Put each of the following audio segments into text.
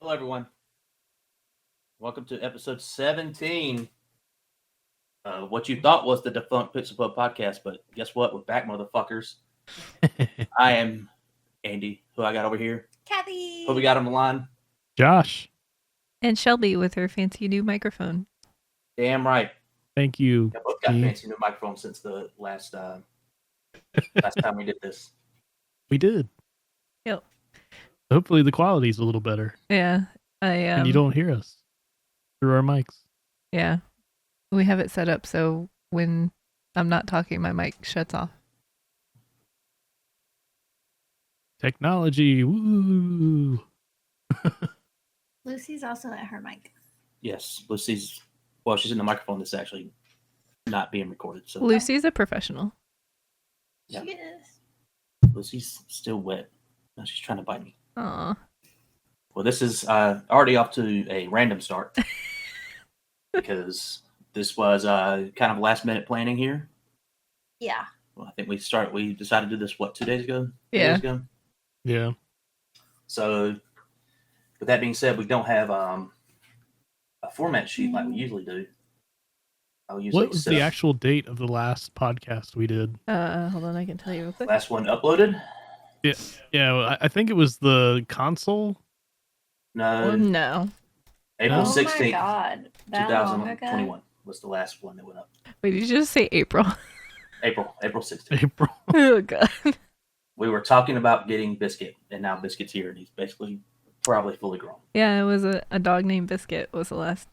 Hello, everyone. Welcome to episode 17 of what you thought was the defunct Pixel Pub podcast, but guess what? We're back, motherfuckers. I am Andy, who I got over here. Kathy. Who we got on the line? Josh. And Shelby with her fancy new microphone. Damn right. Thank you. We both got fancy new microphones since the last time we did this. We did. Yep. Hopefully the quality's a little better. Yeah. And you don't hear us through our mics. Yeah. We have it set up so when I'm not talking, my mic shuts off. Technology. Woo. Lucy's also at her mic. Yes, Lucy's. Well, she's in the microphone that's actually not being recorded. So Lucy's a professional. Yeah. She is. Lucy's still wet. Now she's trying to bite me. Aw. Well, this is already off to a random start because this was kind of last minute planning here. Yeah. Well, I think we decided to do this, 2 days ago? 2 Yeah. days ago? Yeah. So, with that being said, we don't have a format sheet like we usually do. What was the actual date of the last podcast we did? Hold on, I can tell you real quick. Last one uploaded? Yeah. I think it was the console. No. April Oh 16th, my God. That long ago? 2021 was the last one that went up. Wait, did you just say April? April 16th. April. Oh, God. We were talking about getting Biscuit, and now Biscuit's here, and he's basically probably fully grown. Yeah, it was a dog named Biscuit was the last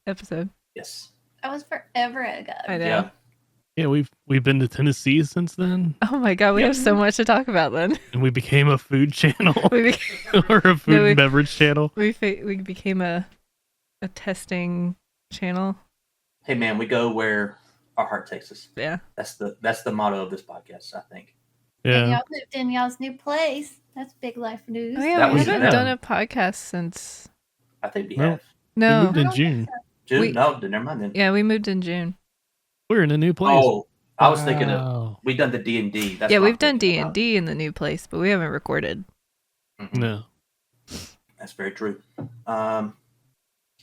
episode. Yes. That was forever ago. I know. Yeah. Yeah, we've been to Tennessee since then, Oh my God, we Yeah. have so much to talk about then. and we became a food channel We or a food and beverage channel. we became a testing channel. Hey man, we go where our heart takes us. Yeah. That's the motto of this podcast, I think. And Yeah. y'all moved in y'all's new place. That's big life news. Oh yeah, That we was haven't them. done a podcast since I think we No. have. We no. moved in June. June? We- No, never mind then. Yeah, we moved in June. We're in a new place. Oh, I was thinking of Wow. we done the D&D. That's Yeah, what I'm we've done thinking D about. and D in the new place, but we haven't recorded. Mhm. No. That's very true.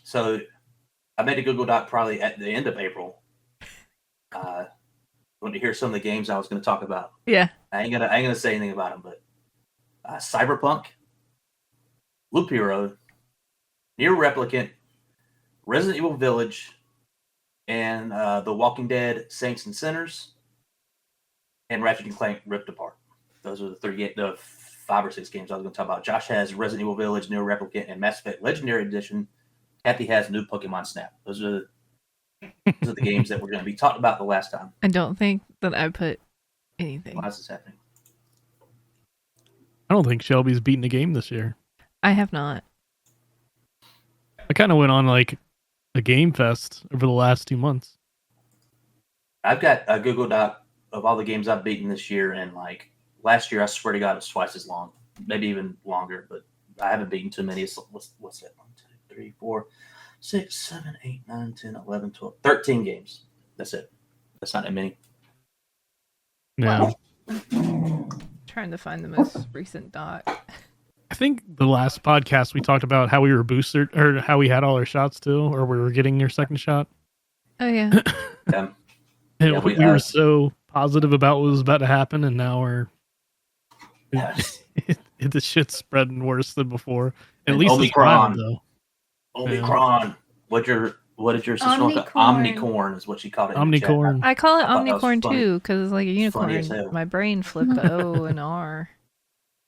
So I made a Google Doc probably at the end of April. Want to hear some of the games I was going to talk about. Yeah. I ain't gonna say anything about them, but Cyberpunk, Loop Hero, Near Replicant, Resident Evil Village, and The Walking Dead: Saints and Sinners, and Ratchet and Clank Rift Apart. Those are the 5 or 6 games I was going to talk about. Josh has Resident Evil Village, Near Replicant, and Mass Effect Legendary Edition. Kathy has New Pokemon Snap. Those are the games that we're going to be talking about the last time. I don't think that I put anything. Why is this happening? I don't think Shelby's beaten a game this year. I have not. I kind of went on like a game fest over the last 2 months. I've got a Google Doc of all the games I've beaten this year, and like last year, I swear to God, it's twice as long, maybe even longer. But I haven't beaten too many. What's that? 1, 2, 3, 4, 6, 7, 8, 9, 10, 11, 12, 13 games. That's it. That's not that many. No. Trying to find the most recent doc. I think the last podcast we talked about how we were boosted or how we had all our shots too, or we were getting your second shot. Oh yeah. Yeah. And Yeah, we we were so positive about what was about to happen, and now we're Yes. the shit's spreading worse than before. At And least it's Omicron. mild, though. Omicron. What did your sister call it? Omnicorn is what she called it. in the chat. Omnicorn. I call it I thought that was omnicorn funny. too because it's like a Funny as unicorn. hell. My brain flipped the O and R.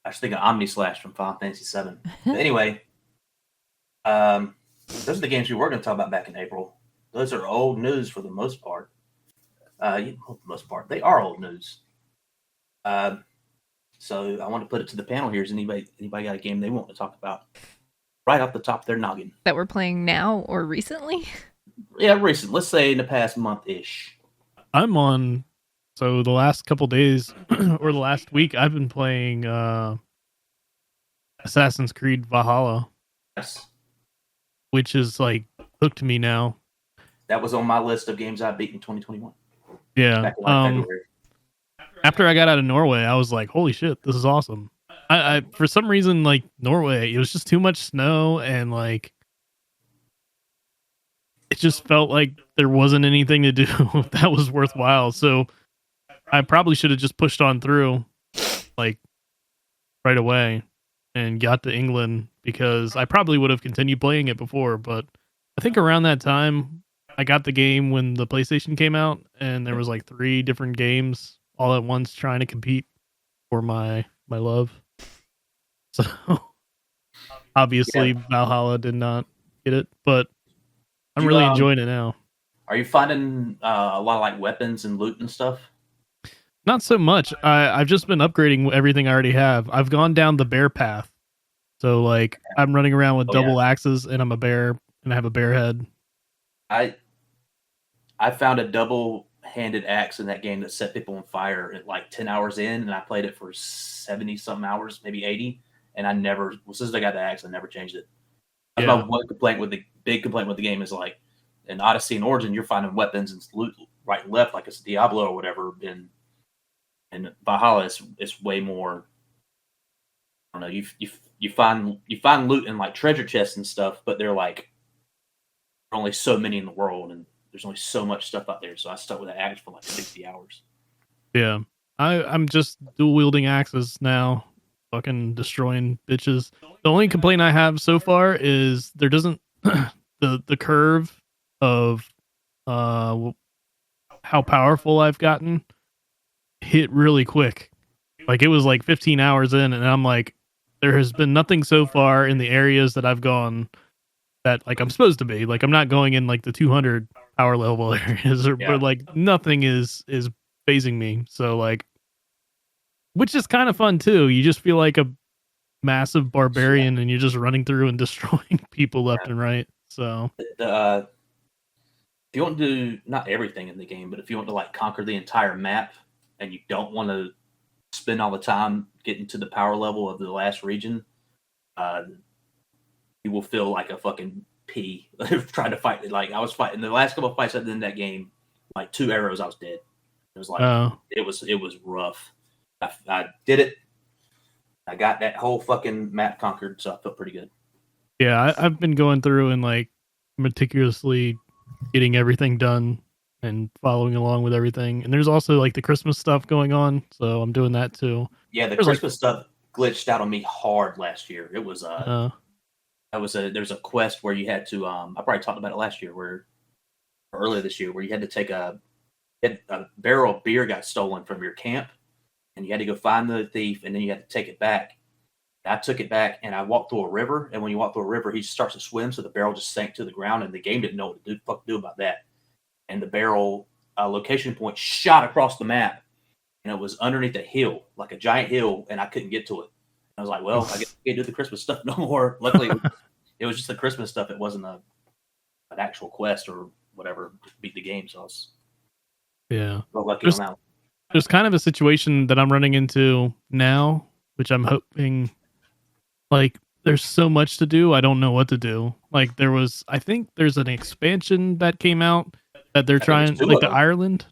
I was thinking Omnislash from Final Fantasy VII. But anyway, those are the games we were going to talk about back in April. Those are old news for the most part. For the most part, they are old news. So I want to put it to the panel here. Is anybody got a game they want to talk about right off the top of their noggin? That we're playing now or recently? Yeah, recent. Let's say in the past month-ish. I'm on. So the last couple days or the last week, I've been playing Assassin's Creed Valhalla, Yes. which is like hooked me now. That was on my list of games I beat in 2021. Yeah. Back in like February. After I got out of Norway, I was like, holy shit, this is awesome. I for some reason, like Norway, it was just too much snow, and like it just felt like there wasn't anything to do that was worthwhile. So I probably should have just pushed on through, like right away, and got to England, because I probably would have continued playing it before. But I think around that time, I got the game when the PlayStation came out, and there was like 3 different games all at once trying to compete for my love. So obviously Valhalla did not get it, but I'm really enjoying it now. Are you finding a lot of like weapons and loot and stuff? Not so much. I've just been upgrading everything I already have. I've gone down the bear path. So like I'm running around with double axes, and I'm a bear, and I have a bear head. I found a double-handed axe in that game that set people on fire at like 10 hours in, and I played it for 70 something hours, maybe 80, and I never, since I got the axe, I never changed it. That's my one complaint with the game is like in Odyssey and Origin, you're finding weapons and loot right and left like it's Diablo or whatever. In Valhalla, it's way more. I don't know. You find loot in like treasure chests and stuff, but they're like only so many in the world, and there's only so much stuff out there. So I stuck with the axe for like 60 hours. Yeah, I'm just dual wielding axes now, fucking destroying bitches. The only complaint I have so far is there doesn't the curve of how powerful I've gotten hit really quick. Like it was like 15 hours in, and I'm like, there has been nothing so far in the areas that I've gone that like I'm supposed to be. Like I'm not going in like the 200 power level areas, but like nothing is phasing me. So like, which is kind of fun too. You just feel like a massive barbarian, and you're just running through and destroying people left and right. So if you want to do not everything in the game, but if you want to like conquer the entire map, and you don't want to spend all the time getting to the power level of the last region, you will feel like a fucking pea trying to fight. Like I was fighting the last couple of fights I did in that game, like 2 arrows, I was dead. It was like it was rough. I did it. I got that whole fucking map conquered, so I felt pretty good. Yeah, I've been going through and like meticulously getting everything done and following along with everything. And there's also like the Christmas stuff going on, so I'm doing that too. Yeah, the Christmas stuff glitched out on me hard last year. It was there's a quest where you had to I probably talked about it last year, or earlier this year, where you had to take a barrel of beer got stolen from your camp, and you had to go find the thief, and then you had to take it back. I took it back, and I walked through a river, and when you walk through a river, he starts to swim, so the barrel just sank to the ground, and the game didn't know what to do about that. And the barrel location point shot across the map, and it was underneath a hill, like a giant hill, and I couldn't get to it. I was like, well, I guess I can't do the Christmas stuff no more. Luckily, it was just the Christmas stuff. It wasn't an actual quest or whatever to beat the game, so I was lucky on that one. There's kind of a situation that I'm running into now, which I'm hoping, like, there's so much to do, I don't know what to do. Like, I think there's an expansion that came out that they're trying, like the Ireland.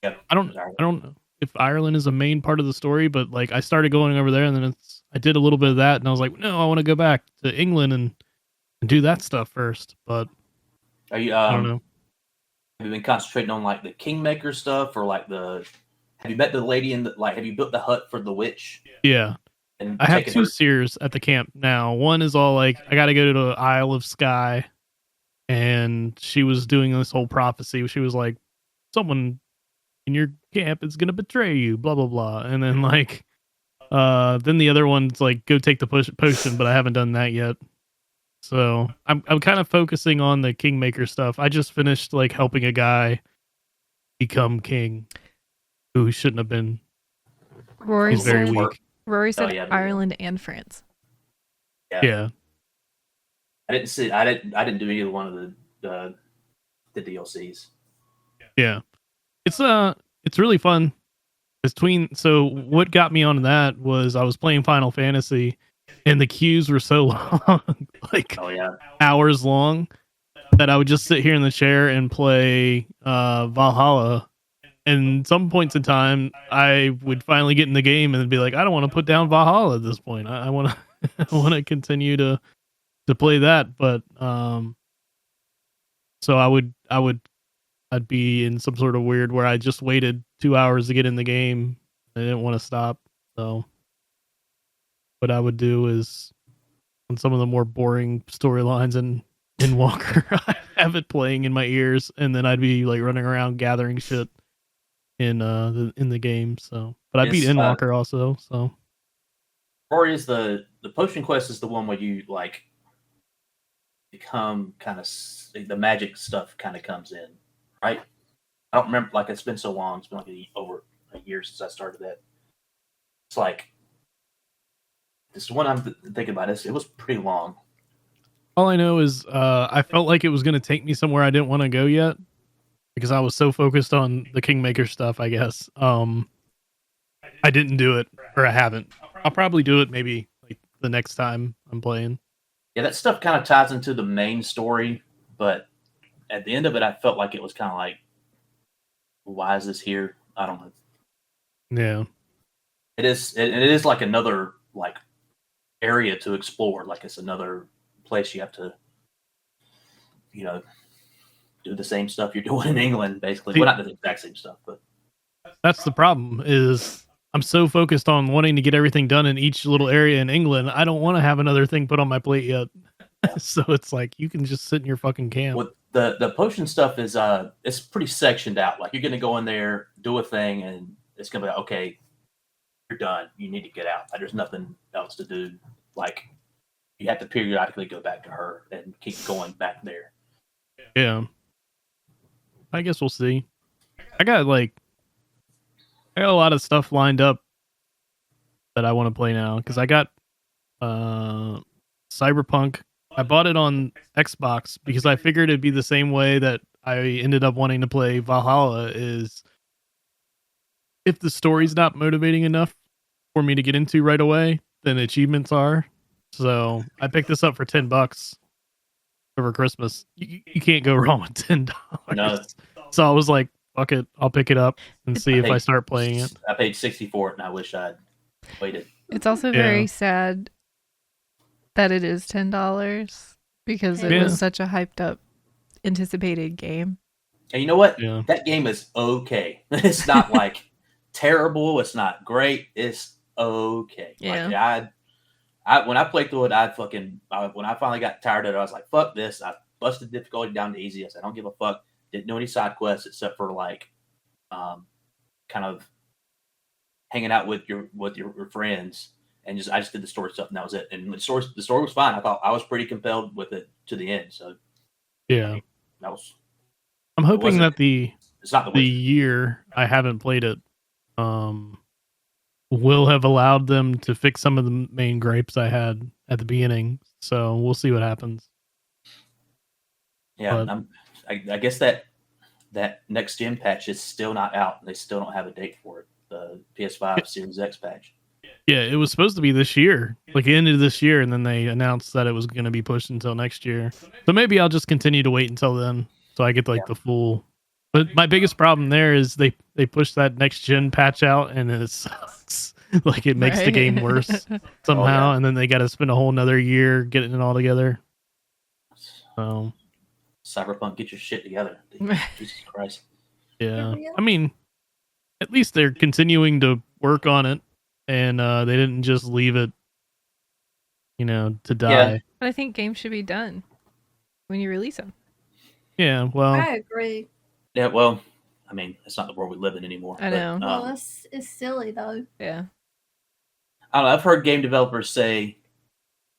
Yeah, I don't know if Ireland is a main part of the story, but like I started going over there, and then I did a little bit of that, and I was like, no, I want to go back to England and do that stuff first. But are you? I don't know. Have you been concentrating on like the Kingmaker stuff, or like have you met the lady in the have you built the hut for the witch? Yeah. And I have 2 seers at the camp now. One is all like, I got to go to the Isle of Skye, and she was doing this whole prophecy. She was like, someone in your camp is going to betray you, blah, blah, blah. And then like, then the other one's like, go take the potion, but I haven't done that yet. So I'm kind of focusing on the Kingmaker stuff. I just finished like helping a guy become king who shouldn't have been. He's very weak. Rory said Ireland and France. Yeah. I didn't do either one of the DLCs. Yeah. It's really fun. So what got me on that was I was playing Final Fantasy, and the queues were so long, like hours long, that I would just sit here in the chair and play Valhalla, and some points in time, I would finally get in the game and be like, I don't want to put down Valhalla at this point. I want to, I want to continue to play that. But so I'd be in some sort of weird where I just waited 2 hours to get in the game. I didn't want to stop. So what I would do is on some of the more boring storylines in Walker, I have it playing in my ears, and then I'd be like running around gathering shit in the game. So, but I beat Endwalker also. So, or is the potion quest is the one where you like become kind of the magic stuff kind of comes in, right? I don't remember. Like it's been so long. It's been like over a year since I started that. It's like this one I'm thinking about. It was pretty long. all I know is I felt like it was going to take me somewhere I didn't want to go yet because I was so focused on the Kingmaker stuff. I guess I didn't do it, or I haven't. I'll probably do it maybe like the next time I'm playing. Yeah, that stuff kind of ties into the main story, but at the end of it, I felt like it was kind of like, why is this here? I don't know. Yeah, it is like another like area to explore. Like it's another place you have to, do the same stuff you're doing in England, basically. Well, not the exact same stuff, but that's the problem. Is I'm so focused on wanting to get everything done in each little area in England. I don't want to have another thing put on my plate yet. So it's like you can just sit in your fucking camp. Well, the potion stuff is it's pretty sectioned out. Like you're gonna go in there, do a thing, and it's gonna be like, okay, you're done. You need to get out. Like, there's nothing else to do. Like you have to periodically go back to her and keep going back there. Yeah. I guess we'll see. I got a lot of stuff lined up that I want to play now because I got Cyberpunk. I bought it on Xbox because I figured it'd be the same way that I ended up wanting to play Valhalla, is if the story's not motivating enough for me to get into right away, then achievements are. So I picked this up for $10 over Christmas. You can't go wrong with $10. No. So I was like, fuck it, I'll pick it up and see if I start playing it. I paid $60 for it, and I wish I'd waited. It's also very sad that it is $10 because it was such a hyped up, anticipated game. And you know what? Yeah. That game is okay. It's not like terrible. It's not great. It's okay. Yeah. Like, I when I played through it, when I finally got tired of it, I was like, fuck this. I busted difficulty down to easy. I said, I don't give a fuck. Didn't do any side quests except for like kind of hanging out with your friends, and I just did the story stuff, and that was it. And the story was fine. I thought I was pretty compelled with it to the end. So yeah, that was. I'm hoping that it's not the year I haven't played it will have allowed them to fix some of the main gripes I had at the beginning. So we'll see what happens. Yeah, but I guess that next gen patch is still not out. They still don't have a date for it. The PS5 Series X patch. Yeah, it was supposed to be this year, like the end of this year, and then they announced that it was going to be pushed until next year. So maybe I'll just continue to wait until then, so I get the full. But my biggest problem there is they pushed that next gen patch out, and it sucks. Like it makes the game worse somehow, and then they got to spend a whole another year getting it all together. So, Cyberpunk, get your shit together. Jesus Christ. Yeah, I mean, at least they're continuing to work on it, and they didn't just leave it, to die. Yeah. But I think games should be done when you release them. Yeah, well, I agree. Yeah, well, I mean, it's not the world we live in anymore. I know. Well, it's silly though. Yeah. I don't know. I've heard game developers say,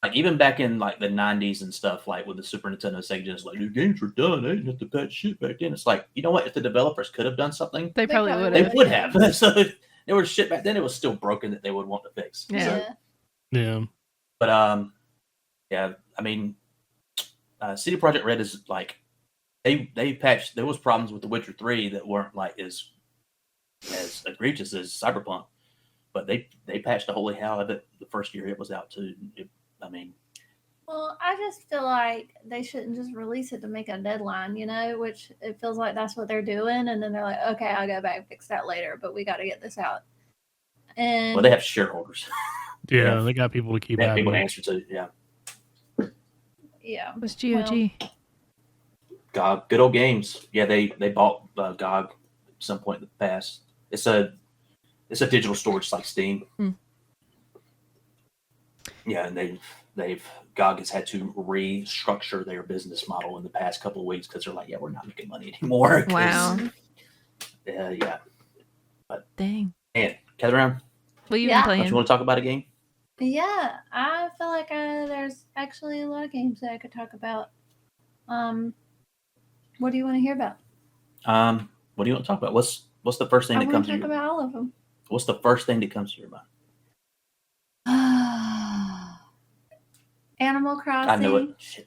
like even back in like the 90s and stuff, like with the Super Nintendo, Sega Genesis, like the games were done. They didn't have to patch shit back then. It's like, you know what? If the developers could have done something, they probably would have. They would have. So if there was shit back then, it was still broken that they would want to fix. Yeah. So, yeah. But yeah. I mean, CD Projekt Red is like they patched. There was problems with The Witcher 3 that weren't like as egregious as Cyberpunk. But they patched the holy hell out of it the first year it was out too. I mean, Well, I just feel like they shouldn't just release it to make a deadline, which it feels like that's what they're doing. And then they're like, okay, I'll go back and fix that later, but we got to get this out. And Well, they have shareholders. Yeah, they got people to keep They have having people to it. answer to. Yeah. yeah. What's GOG? GOG, good old games. Yeah, they bought GOG at some point in the past. It's a digital storage like Steam. Hmm. Yeah, and GOG has had to restructure their business model in the past couple of weeks because they're like, yeah, we're not making money anymore. 'cause, Wow. yeah. Dang. And Catherine, What you Yeah. been don't you playing? want to talk about a game? Yeah, I feel like there's actually a lot of games that I could talk about. What do you want to hear about? What do you want to talk about? What's the first thing I that want comes to to talk your about all of them. What's the first thing that comes to your mind? Animal I know it. Crossing Shit.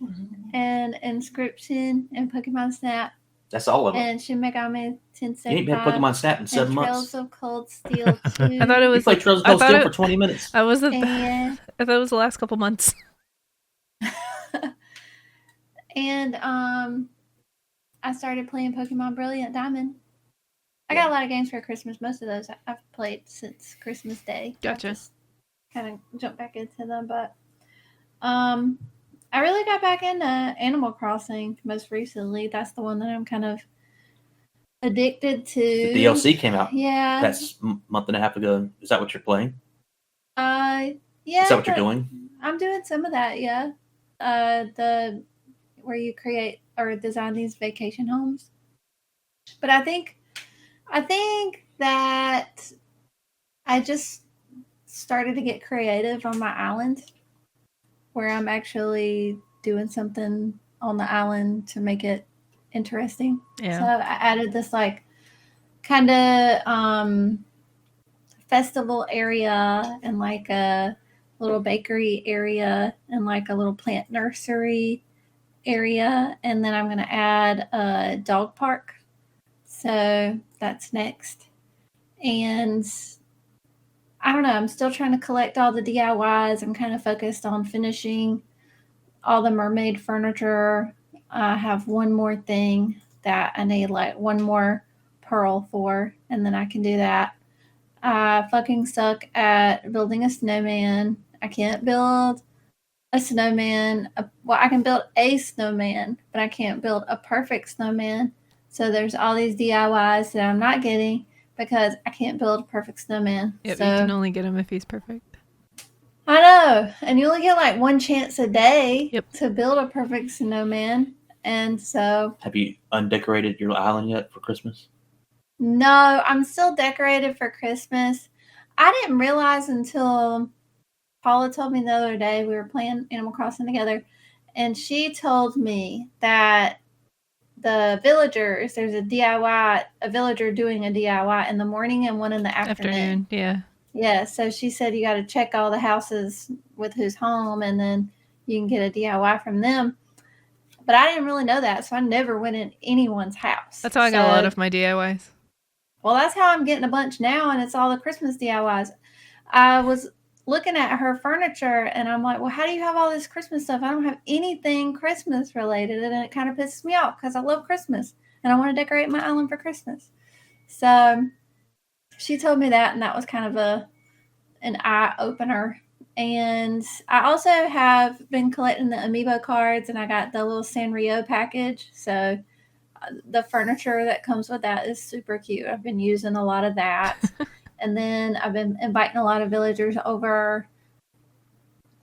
and Inscription and Pokemon Snap That's all of them. and Shin Megami You ain't had 1075 Pokemon Snap in 7 and months. Trails of Cold Steel 2. I thought it You was. played Trails of I Cold thought Steel it- for 20 minutes. I was. And I thought it was the last couple months. and I started playing Pokemon Brilliant Diamond. I got a lot of games for Christmas. Most of those I've played since Christmas Day. Gotcha. Kind of jumped back into them, but I really got back into Animal Crossing most recently. That's the one that I'm kind of addicted to. The DLC came out. Yeah. That's a month and a half ago. Is that what you're playing? Yeah. Is that what you're but doing? I'm doing some of that, yeah. The where you create or design these vacation homes. But I think that I just started to get creative on my island where I'm actually doing something on the island to make it interesting. Yeah. So I added this like kind of festival area and like a little bakery area and like a little plant nursery area, and then I'm going to add a dog park. So that's next. And I don't know, I'm still trying to collect all the DIYs. I'm kind of focused on finishing all the mermaid furniture. I have one more thing that I need like one more pearl for, and then I can do that. I fucking suck at building a snowman. I can't build a snowman. Well, I can build a snowman, but I can't build a perfect snowman. So there's all these DIYs that I'm not getting because I can't build a perfect snowman. Yep, so you can only get him if he's perfect. I know, and you only get like one chance a day Yep. to build a perfect snowman. And so Have you undecorated your island yet for Christmas? no, I'm still decorated for Christmas. I didn't realize until Paula told me the other day, we were playing Animal Crossing together, and she told me that the villagers, there's a villager doing a DIY in the morning and one in the afternoon. Yeah. Yeah, so she said you got to check all the houses with who's home, and then you can get a DIY from them. But I didn't really know that, so I never went in anyone's house. That's how I got a lot of my DIYs. Well, that's how I'm getting a bunch now, and it's all the Christmas DIYs. I was looking at her furniture, and I'm like, well, how do you have all this Christmas stuff? I don't have anything Christmas related, and it kind of pisses me off because I love Christmas, and I want to decorate my island for Christmas. So she told me that, and that was kind of an eye-opener. And I also have been collecting the amiibo cards, and I got the little Sanrio package, so the furniture that comes with that is super cute. I've been using a lot of that. And then I've been inviting a lot of villagers over.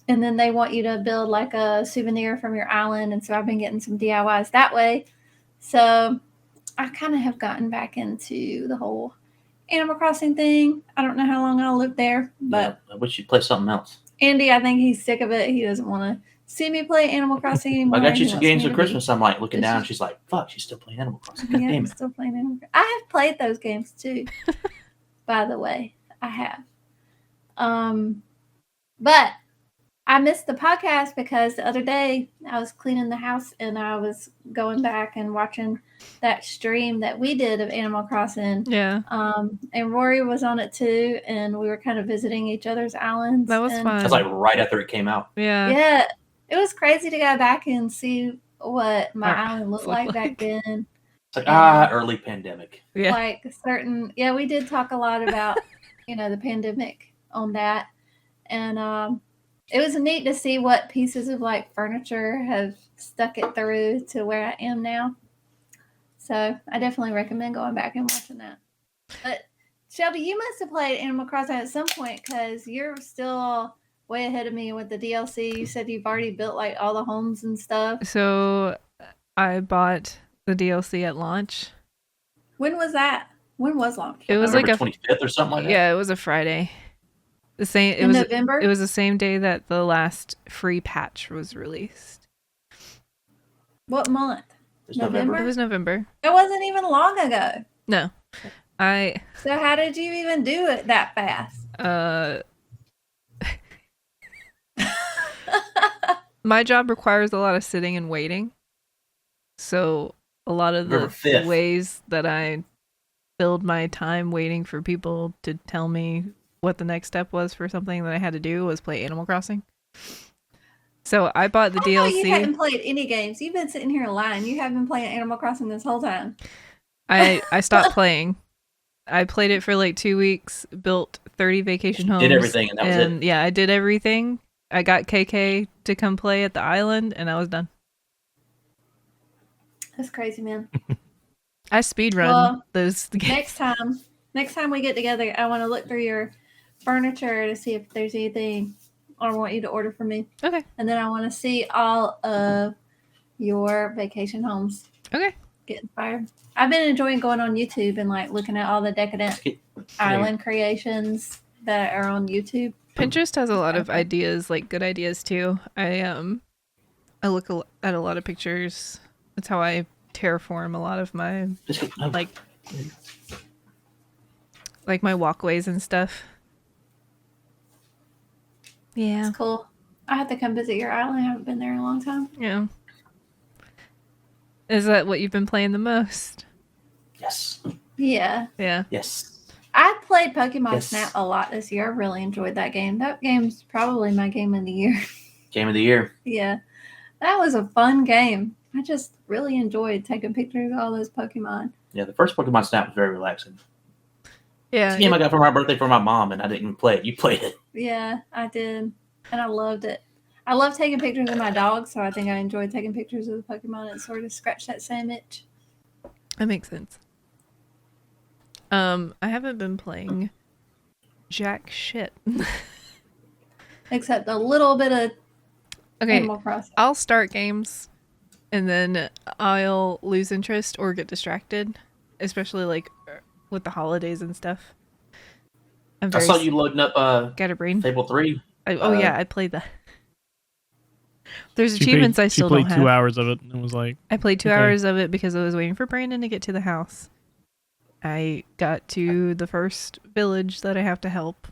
And then they want you to build like a souvenir from your island. And so I've been getting some DIYs that way. So I kind of have gotten back into the whole Animal Crossing thing. I don't know how long I'll live there, but yeah, I wish you'd play something else. Andy, I think he's sick of it. He doesn't want to see me play Animal Crossing anymore. I got you He some wants games me for to Christmas. I'm like looking This down. is- She's like, fuck, she's still playing Animal Crossing. God Yeah, damn I'm it. still playing Animal Crossing. I have played those games too. By the way, I have. But I missed the podcast because the other day I was cleaning the house and I was going back and watching that stream that we did of Animal Crossing. Yeah. And Rory was on it too, and we were kind of visiting each other's islands. That was and fun. That's like right after it came out. Yeah. Yeah, it was crazy to go back and see what my Our island looked look like back like. then. It's like, early pandemic. Yeah. Like we did talk a lot about, the pandemic on that. And it was neat to see what pieces of like furniture have stuck it through to where I am now. So I definitely recommend going back and watching that. But Shelby, you must have played Animal Crossing at some point because you're still way ahead of me with the DLC. You said you've already built like all the homes and stuff. So I bought the DLC at launch. When was that? When was launch? It was November like 25th or something like that. Yeah, it was a Friday. The same. It in was November. It was the same day that the last free patch was released. What month? It's November? It was November. It wasn't even long ago. No, So how did you even do it that fast? My job requires a lot of sitting and waiting. So a lot of November the 5th. ways that I filled my time waiting for people to tell me what the next step was for something that I had to do was play Animal Crossing. So I bought the I thought you DLC. hadn't played any games. You've been sitting here lying. You haven't been playing Animal Crossing this whole time. I stopped playing. I played it for like 2 weeks, built 30 vacation homes. Did everything, and that was it. Yeah, I did everything. I got KK to come play at the island, and I was done. That's crazy, man. I speedrun Well, those games. Next time we get together, I want to look through your furniture to see if there's anything I want you to order for me. Okay. And then I want to see all of your vacation homes. Okay. Getting fired. I've been enjoying going on YouTube and like looking at all the decadent island creations that are on YouTube. Pinterest has a lot of ideas, like good ideas too. I look at a lot of pictures. That's how I terraform a lot of my like my walkways and stuff. Yeah. It's cool. I have to come visit your island. I haven't been there in a long time. Yeah. Is that what you've been playing the most? Yes. Yeah. Yeah. Yes. I played Pokemon Snap a lot this year. I really enjoyed that game. That game's probably my game of the year. Game of the year. Yeah. That was a fun game. I just really enjoyed taking pictures of all those Pokemon. Yeah, the first Pokemon Snap was very relaxing. Yeah. It's a game I got for my birthday for my mom, and I didn't even play it. You played it. Yeah, I did. And I loved it. I love taking pictures of my dog, so I think I enjoyed taking pictures of the Pokemon and sort of scratch that same itch. That makes sense. I haven't been playing jack shit. Except a little bit of Animal Crossing. I'll start games and then I'll lose interest or get distracted, especially like with the holidays and stuff. I saw you loading up Scatterbrain. Fable 3. I played that. There's achievements I still don't have. She played 2 hours of it and was like... I played 2 hours of it because I was waiting for Brandon to get to the house. I got to the first village that I have to help.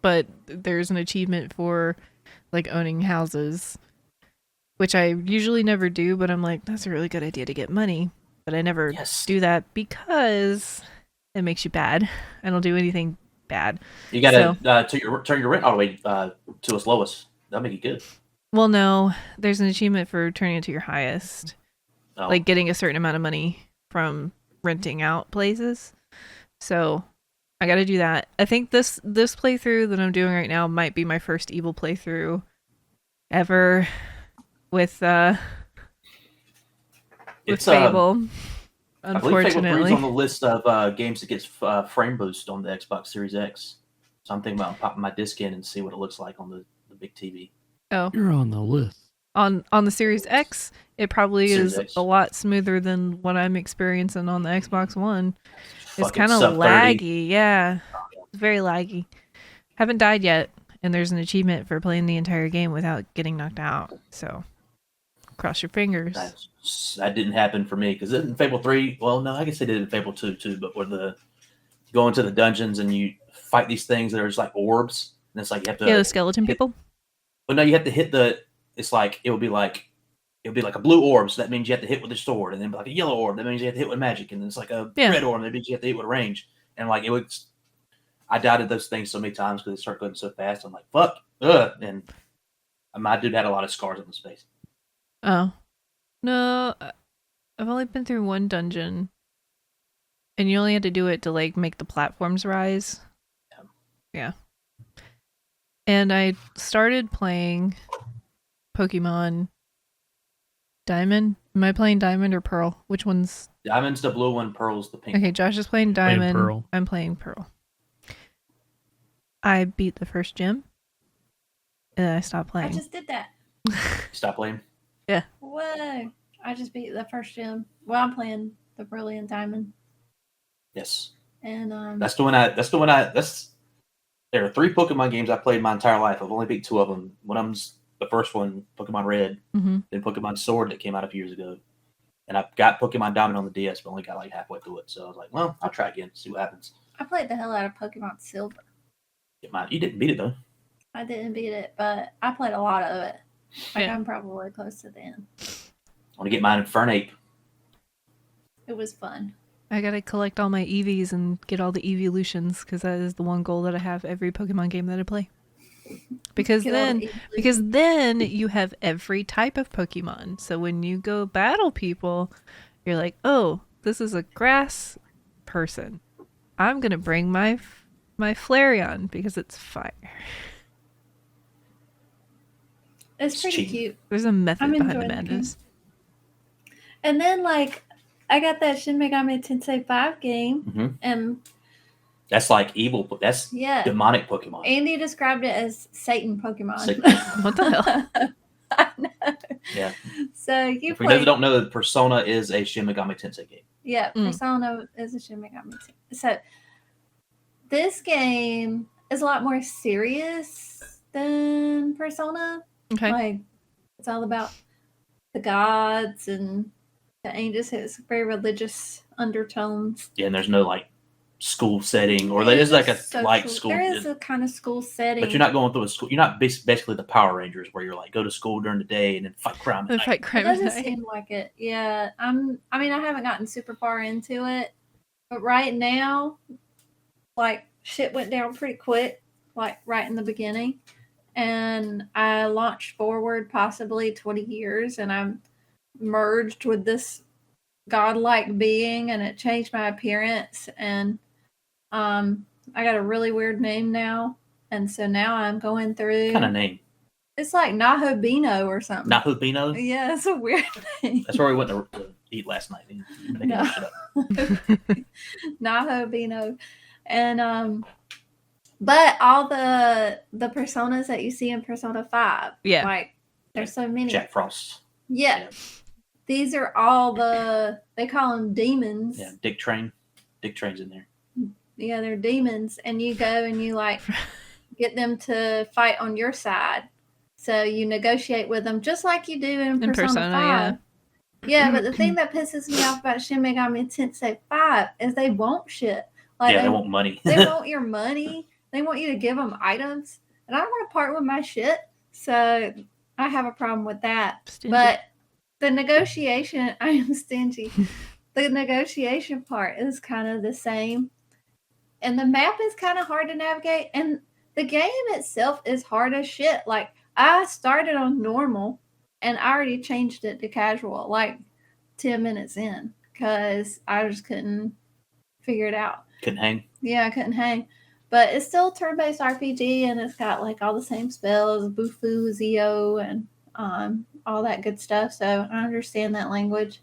But there's an achievement for like owning houses, which I usually never do, but I'm like, that's a really good idea to get money. But I never do that because it makes you bad. I don't do anything bad. You got to turn your rent all the way to its lowest. That'll make you good. Well, no, there's an achievement for turning it to your highest. Oh. Like getting a certain amount of money from renting out places. So I got to do that. I think this playthrough that I'm doing right now might be my first evil playthrough ever with Fable. I believe Fable 3 is on the list of games that gets frame boost on the Xbox Series X. So I'm thinking about popping my disc in and see what it looks like on the big TV. Oh, you're on the list. On the Series X, it probably is a lot smoother than what I'm experiencing on the Xbox One. It's kind of laggy. Yeah. It's very laggy. Haven't died yet, and there's an achievement for playing the entire game without getting knocked out. So, cross your fingers. That didn't happen for me, because in Fable 3, well, no, I guess they did it in Fable 2 too, but where you go into the dungeons and you fight these things that are just like orbs, and it's like you have to... Yeah, the skeleton people? Well, no, you have to hit it's like it would be like a blue orb, so that means you have to hit with a sword, and then like a yellow orb, that means you have to hit with magic, and then it's like a red orb, that means you have to hit with a range. And like I doubted those things so many times because they start going so fast. I'm like, fuck, and My dude had a lot of scars on his face. Oh. No, I've only been through one dungeon. And you only had to do it to, like, make the platforms rise. Yeah. And I started playing Pokemon Diamond. Am I playing Diamond or Pearl? Which one's... Diamond's the blue one, Pearl's the pink. Okay, Josh is playing Diamond. Pearl. I'm playing Pearl. I beat the first gym. And then I stopped I playing. just did that. Stop playing. Whoa. I just beat the first gym. Well, I'm playing the Brilliant Diamond. Yes. And there are 3 Pokemon games I played my entire life. I've only beat 2 of them. One of them's the first one, Pokemon Red, Mm-hmm. then Pokemon Sword that came out a few years ago. And I've got Pokemon Diamond on the DS, but only got like halfway through it. So I was like, well, I'll try again, see what happens. I played the hell out of Pokemon Silver. You didn't beat it though. I didn't beat it, but I played a lot of it. Like, Yeah. I'm probably close to the end. I want to get mine in Fernape. It was fun. I gotta collect all my EVs and get all the evolutions because that is the one goal that I have every Pokemon game that I play. Because Get all the then you have every type of Pokemon. So when you go battle people, you're like, oh, this is a grass person. I'm gonna bring my Flareon because it's fire. It's pretty cheap. cute. There's a method I'm behind the enjoying the game. madness. And then, like, I got that Shin Megami Tensei 5 game, Mm-hmm. and That's like evil. That's yeah, demonic Pokemon. Andy described it as Satan Pokemon. Satan What the hell? I know. Yeah. So you If we those play, that don't know, Persona is a Shin Megami Tensei game. yeah, Mm. Persona is a Shin Megami Tensei. So this game is a lot more serious than Persona. Okay. Like, it's all about the gods and the angels. It's very religious undertones. Yeah, and there's no like school setting, or there is like a like school. There is a kind of school setting, But you're not going through a school. You're not basically the Power Rangers where you're like go to school during the day and then fight crime at The night. fight It crime at doesn't night. seem like it. Yeah, I mean, I haven't gotten super far into it, but right now, like, shit went down pretty quick, like right in the beginning, and I launched forward possibly 20 years, and I'm merged with this godlike being, and it changed my appearance, and I got a really weird name now, and so now I'm going through. What kind of name? It's like Nahobino or something. Nahubino? Yeah, it's a weird name. That's where we went to eat last night. Making No. that shit up. Nahobino. And but all the personas that you see in Persona 5, Yeah. like, there's so many. Jack Frost. Yeah. Yeah. These are all they call them demons. Yeah, Dick Train. Dick Train's in there. Yeah, they're demons, and you go and you like get them to fight on your side. So you negotiate with them just like you do in Persona 5. yeah. Yeah, but the thing that pisses me off about Shin Megami Tensei 5 is they want shit. Like, Yeah, they want money. they want your money. They want you to give them items, and I don't want to part with my shit. So I have a problem with that. Stingy. But the negotiation, I am stingy. The negotiation part is kind of the same. And the map is kind of hard to navigate. And the game itself is hard as shit. Like, I started on normal and I already changed it to casual, like 10 minutes in, because I just couldn't figure it out. Couldn't hang. Yeah, I couldn't hang. But it's still a turn-based RPG, and it's got like all the same spells, Bufu, Zio, and all that good stuff. So I understand that language.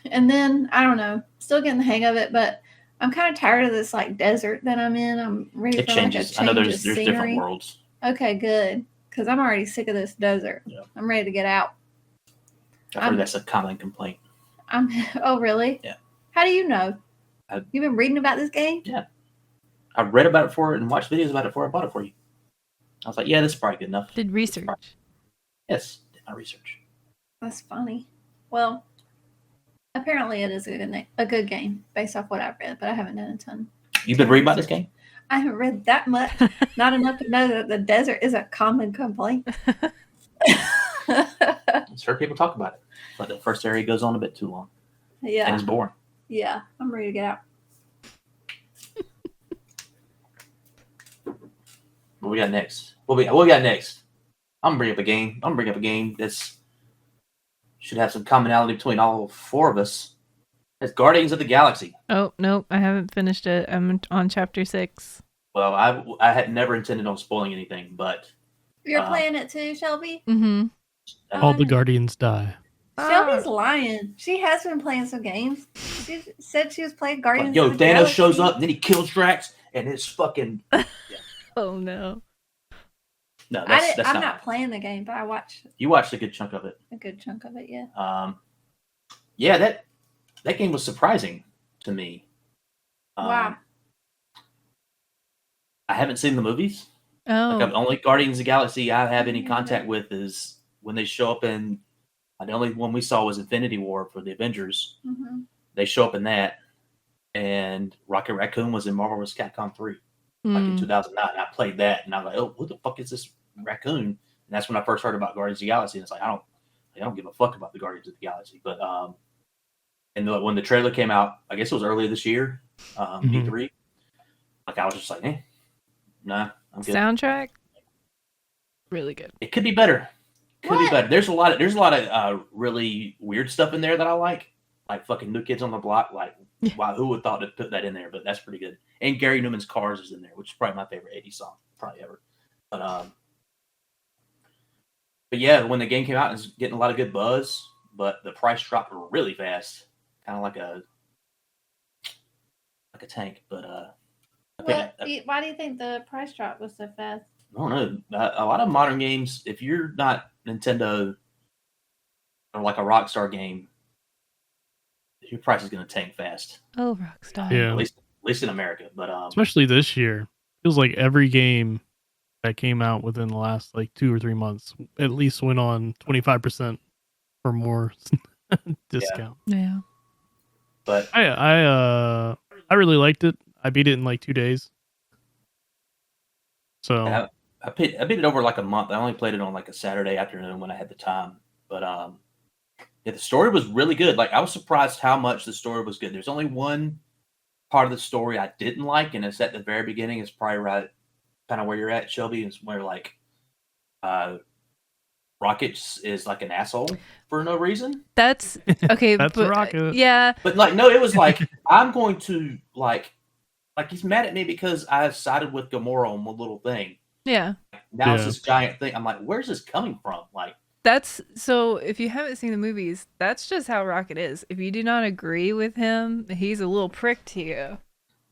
And then, I don't know, still getting the hang of it, but I'm kind of tired of this like desert that I'm in. I'm ready It for changes. like a I know change there's of different scenery. worlds. Okay, good. Because I'm already sick of this desert. Yeah. I'm ready to get out. I've heard that's a common complaint. Oh, really? Yeah. How do you know? I've You've been reading about this game? I read about it for it and watched videos about it before I bought it for you. I was like, yeah, this is probably good enough. Did research. Yes, did my research. That's funny. Well, apparently it is a good game based off what I've read, but I haven't done a ton. You've been reading about this game? I haven't read that much. Not enough to know that the desert is a common complaint. I've heard people talk about it. But the first area goes on a bit too long. And Yeah. it's boring. Yeah. I'm ready to get out. What we got next? What we got next? I'm gonna bring up a game that's should have some commonality between all four of us. It's Guardians of the Galaxy. Oh, nope, I haven't finished it. I'm on chapter 6. Well, I had never intended on spoiling anything, but You're playing it too, Shelby? Mm-hmm. All the Guardians die. Shelby's lying. She has been playing some games. She said she was playing Guardians yo, of the Thanos Galaxy. shows up, and then he kills Drax, and it's fucking. Yeah. Oh no. No, that's I'm not. not playing the game, but I watched You watched a good chunk of it. a good chunk of it. Yeah. Yeah, that game was surprising to me. Wow. I haven't seen the movies. Oh. Like, the only Guardians of the Galaxy I have any contact with is when they show up in. The only one we saw was Infinity War for the Avengers. Mm-hmm. They show up in that, and Rocket Raccoon was in Marvel vs. Capcom 3, like in 2009. I played that, and I was like, "Oh, what the fuck is this raccoon?" And that's when I first heard about Guardians of the Galaxy. And it's like I don't give a fuck about the Guardians of the Galaxy. But when the trailer came out, I guess it was earlier this year, E3. Like I was just like, nah, I'm good. Soundtrack, really good. It could be better. Could be better. There's a lot of really weird stuff in there that I like fucking New Kids on the Block. Like, wow, who would thought to put that in there? But that's pretty good. And Gary Newman's Cars is in there, which is probably my favorite 80s song, probably ever. But yeah, when the game came out, it was getting a lot of good buzz, but the price dropped really fast, kind of like a tank. But why do you think the price drop was so fast? I don't know. A lot of modern games, if you're not Nintendo or like a Rockstar game, your price is going to tank fast. Oh, Rockstar. Yeah. At least in America. But especially this year, feels like every game that came out within the last like 2 or 3 months at least went on 25% or more discount. Yeah. But I really liked it. I beat it in like 2 days. So I beat it over like a month. I only played it on like a Saturday afternoon when I had the time. But yeah, the story was really good. Like I was surprised how much the story was good. There's only one part of the story I didn't like, and it's at the very beginning. It's probably right kind of where you're at, Shelby, is where like Rocket is like an asshole for no reason. That's okay. That's but, Rocket. Yeah. But like no, it was like I'm going to like he's mad at me because I sided with Gamora on one little thing. Yeah. Now it's this giant thing. I'm like, where's this coming from? Like that's so if you haven't seen the movies, that's just how Rocket is. If you do not agree with him, he's a little prick to you.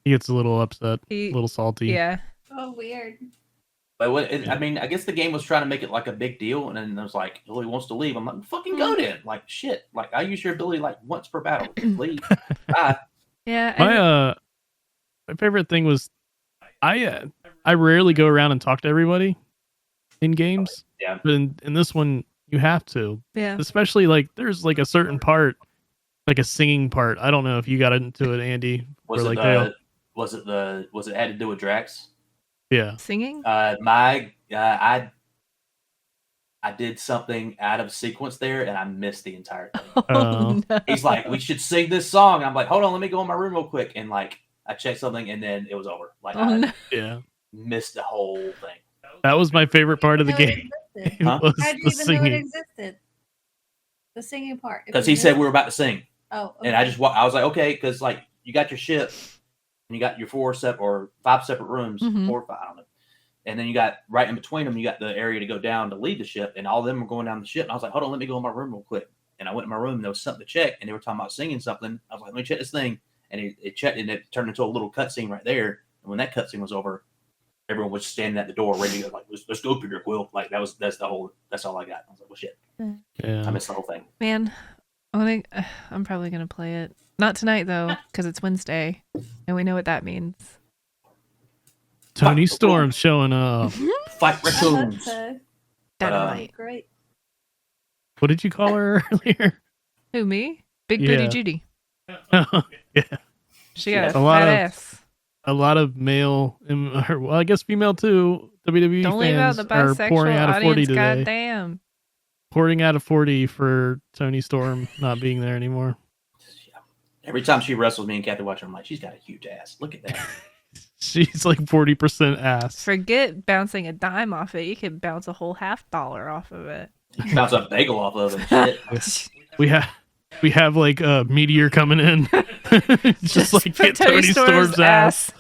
He gets a little upset, a little salty. Yeah. Oh, weird. But I mean, I guess the game was trying to make it like a big deal, and then it was like, oh, he wants to leave. I'm like, fucking go then. Like, shit. Like, I use your ability like once per battle. Leave. Bye. Yeah. My favorite thing was I rarely go around and talk to everybody in games. Yeah. But in this one, you have to. Yeah. Especially like there's like a certain part, like a singing part. I don't know if you got into it, Andy. Was it had to do with Drax? Yeah. Singing? I did something out of sequence there, and I missed the entire thing. No. He's like, we should sing this song. I'm like, hold on, let me go in my room real quick. And like, I checked something, and then it was over. Like, Yeah. Missed the whole thing. That was my favorite part of the game. Huh? How did you even know it existed? The singing part. Because he said we were about to sing. Oh. Okay. And I was like, okay, because like you got your ship, and you got your 5 separate rooms, 4 or 5, I don't know. And then you got right in between them, you got the area to go down to leave the ship, and all of them were going down the ship. And I was like, hold on, let me go in my room real quick. And I went in my room, and there was something to check, and they were talking about singing something. I was like, let me check this thing. And it checked, and it turned into a little cutscene right there. And when that cutscene was over, everyone was standing at the door ready to go, like, let's go, Peter Quill. Like that's all I got. I was like, well, shit. Yeah. I missed the whole thing. Man, I'm probably gonna play it. Not tonight though, because it's Wednesday, and we know what that means. Tony Storm's showing up. Fight raccoons. Dynamite. Great. What did you call her earlier? Who, me? Big Booty Judy. Yeah. She got a fat ass. A lot of male, well, I guess female too. WWE Don't leave out fans the are pouring bisexual out of 40 audience. today. Goddamn. Pouring out of 40 for Tony Storm not being there anymore. Every time she wrestles, me and Kathy watch her, I'm like, she's got a huge ass. Look at that. She's like 40% ass. Forget bouncing a dime off it. You can bounce a whole $50 off of it. You can bounce a bagel off of it and shit. We have like a meteor coming in. just like put hit Tony Storm's ass.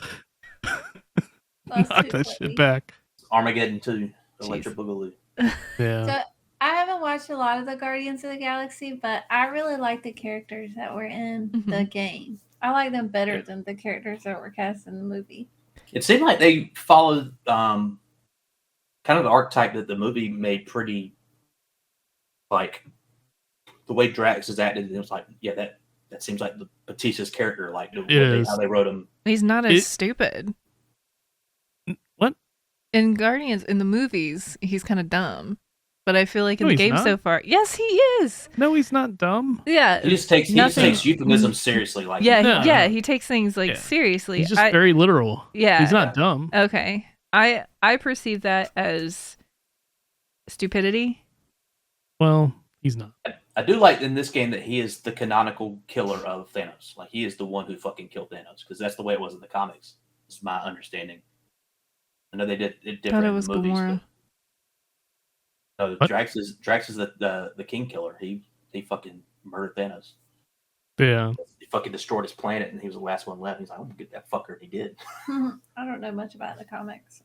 That's Knock too that funny. shit back. Armageddon 2, Electric Boogaloo. Yeah. So I haven't watched a lot of the Guardians of the Galaxy, but I really like the characters that were in the game. I like them better than the characters that were cast in the movie. It seemed like they followed kind of the archetype that the movie made pretty, like, the way Drax is acted. It was like, yeah, that seems like the Batista's character, like how they wrote him. He's not as stupid. What? In Guardians, in the movies, he's kind of dumb. But I feel like in No, the he's game not. so far, yes, he is. No, he's not dumb. Yeah, He just takes euphemism seriously. Like yeah, he takes things like seriously. He's just very literal. Yeah, He's not dumb. Okay, I perceive that as stupidity. Well, he's not. I do like in this game that he is the canonical killer of Thanos. Like he is the one who fucking killed Thanos because that's the way it was in the comics. Is my understanding. I know they did it different in the movies. Gamora. No, Drax is the king killer. He fucking murdered Thanos. Yeah. He fucking destroyed his planet, and he was the last one left. He's like, I'm gonna get that fucker, and he did. I don't know much about the comics.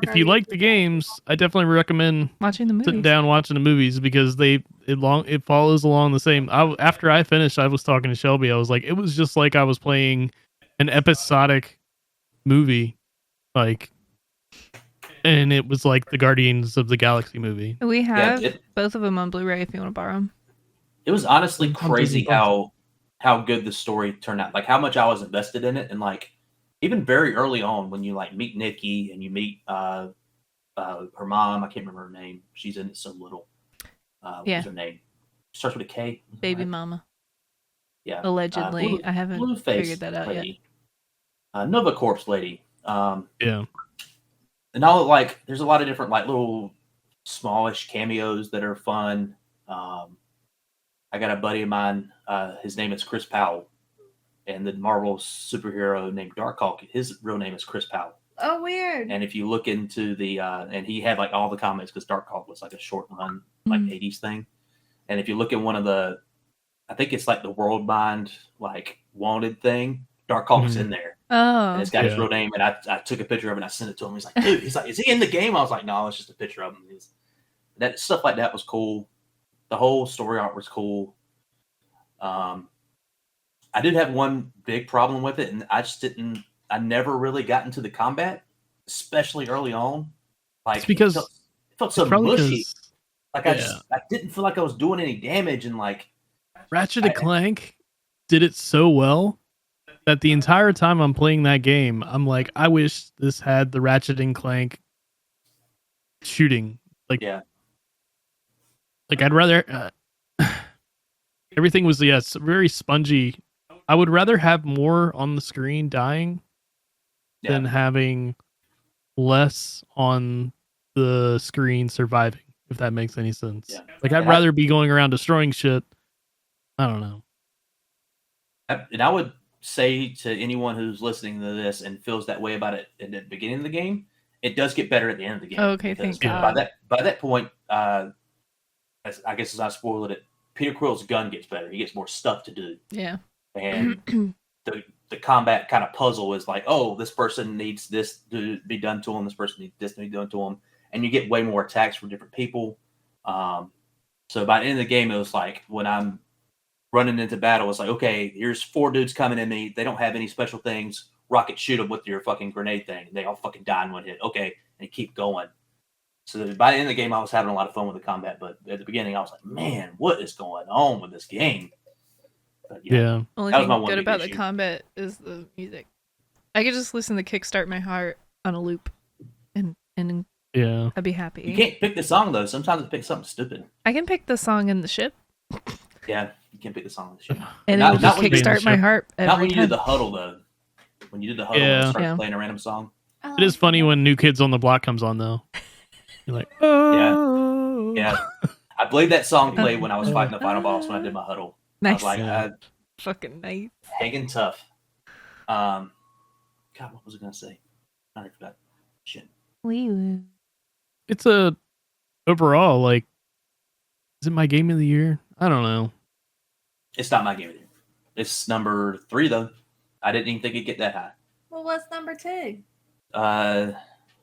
If you like the games, I definitely recommend watching the movies. Sitting down watching the movies because it follows along the same. After I finished, I was talking to Shelby. I was like, it was just like I was playing an episodic movie, like, and it was like the Guardians of the Galaxy movie. We have both of them on Blu-ray if you want to borrow them. It was honestly crazy how good the story turned out. Like how much I was invested in it, and like even very early on when you like meet Nikki and you meet her mom. I can't remember her name. She's in it so little. What's her name? Starts with a K. Baby mama. Yeah. Allegedly, I haven't figured that out lady. Yet. Nova Corpse lady. Yeah. And all like there's a lot of different like little smallish cameos that are fun. I got a buddy of mine. His name is Chris Powell, and the Marvel superhero named Darkhawk. His real name is Chris Powell. Oh, weird. And if you look into the and he had like all the comics because Darkhawk was like a short run like 80s thing. And if you look at one of the, I think it's like the World Mind like wanted thing, Darkhawk's in there. Oh, and it's got his real name, and I took a picture of it and I sent it to him. He's like, dude, is he in the game? I was like, no, it's just a picture of him. That stuff like that was cool. The whole story art was cool. I did have one big problem with it, and I never really got into the combat, especially early on. Like it's because it felt so mushy. Like I didn't feel like I was doing any damage, and like Ratchet and Clank did it so well that the entire time I'm playing that game, I'm like, I wish this had the Ratchet and Clank shooting. Like, like I'd rather everything was very spongy. I would rather have more on the screen dying than having less on the screen surviving, if that makes any sense. Yeah. Like I'd rather be going around destroying shit. I don't know. And I would say to anyone who's listening to this and feels that way about it in the beginning of the game, it does get better at the end of the game. Okay, thank God. By that point, I guess as I spoiled it, Peter Quill's gun gets better. He gets more stuff to do. Yeah. And the combat kind of puzzle is like, oh, this person needs this to be done to him. This person needs this to be done to him. And you get way more attacks from different people. So by the end of the game, it was like when I'm running into battle, it's like, okay, here's 4 dudes coming at me. They don't have any special things. Rocket shoot them with your fucking grenade thing. They all fucking die in one hit. Okay. And you keep going. So by the end of the game, I was having a lot of fun with the combat. But at the beginning, I was like, man, what is going on with this game? But, yeah. Only thing good about the combat is the music. I could just listen to Kickstart My Heart on a loop and yeah, I'd be happy. You can't pick the song, though. Sometimes it picks something stupid. I can pick the song in the ship. Yeah, you can pick the song in the ship. And it will just kickstart my heart every Not when you time. did the huddle, though. When you did the huddle, and it starts playing a random song. It is funny when New Kids on the Block comes on, though. You're like, oh. Yeah. I believe that song played when I was fighting the final boss when I did my huddle. Nice. I was like, fucking nice. Hanging tough. Because God, what was I gonna say? I already forgot. Shit. Wee woo. It's a overall like. Is it my game of the year? I don't know. It's not my game of the year. It's number 3 though. I didn't even think it'd get that high. Well, what's number 2?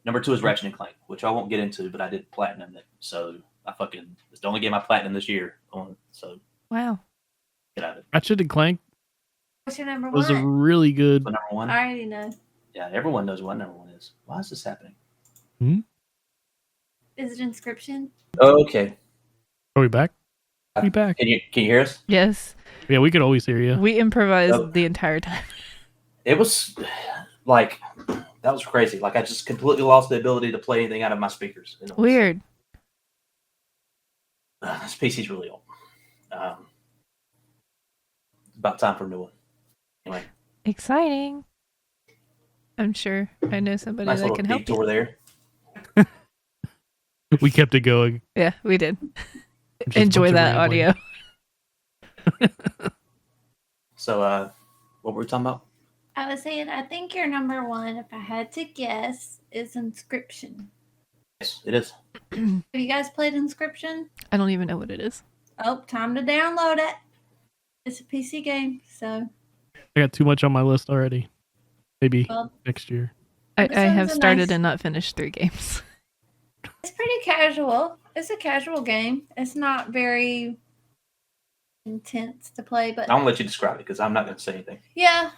Number 2 is Ratchet and Clank, which I won't get into, but I did platinum it. So it's the only game I platinum this year. So Wow. get out of it. Ratchet and Clank What's your number was a one? really good. So number 1. I already know. Yeah, everyone knows what number 1 is. Why is this happening? Is it Inscription? Oh, okay. Are we back? Are we back? Can you hear us? Yes. Yeah, we could always hear you. We improvised Oh. the entire time. It was like that was crazy. Like I just completely lost the ability to play anything out of my speakers. And it was- Weird. This PC's really old. About time for a new one. Anyway, Exciting. I'm sure I know somebody nice that little can help detour you. there. We kept it going. Yeah, we did. Just a Enjoy bunch of that rambling. audio. So, what were we talking about? I was saying, I think your number 1, if I had to guess, is Inscription. Yes, it is. Have you guys played Inscription? I don't even know what it is. Oh, time to download it. It's a PC game, so I got too much on my list already. Maybe well, next year. I This one's have a started nice- and not finished 3 games. it's pretty casual. It's a casual game. It's not very intense to play, but I'm gonna let you describe it because I'm not gonna say anything. yeah.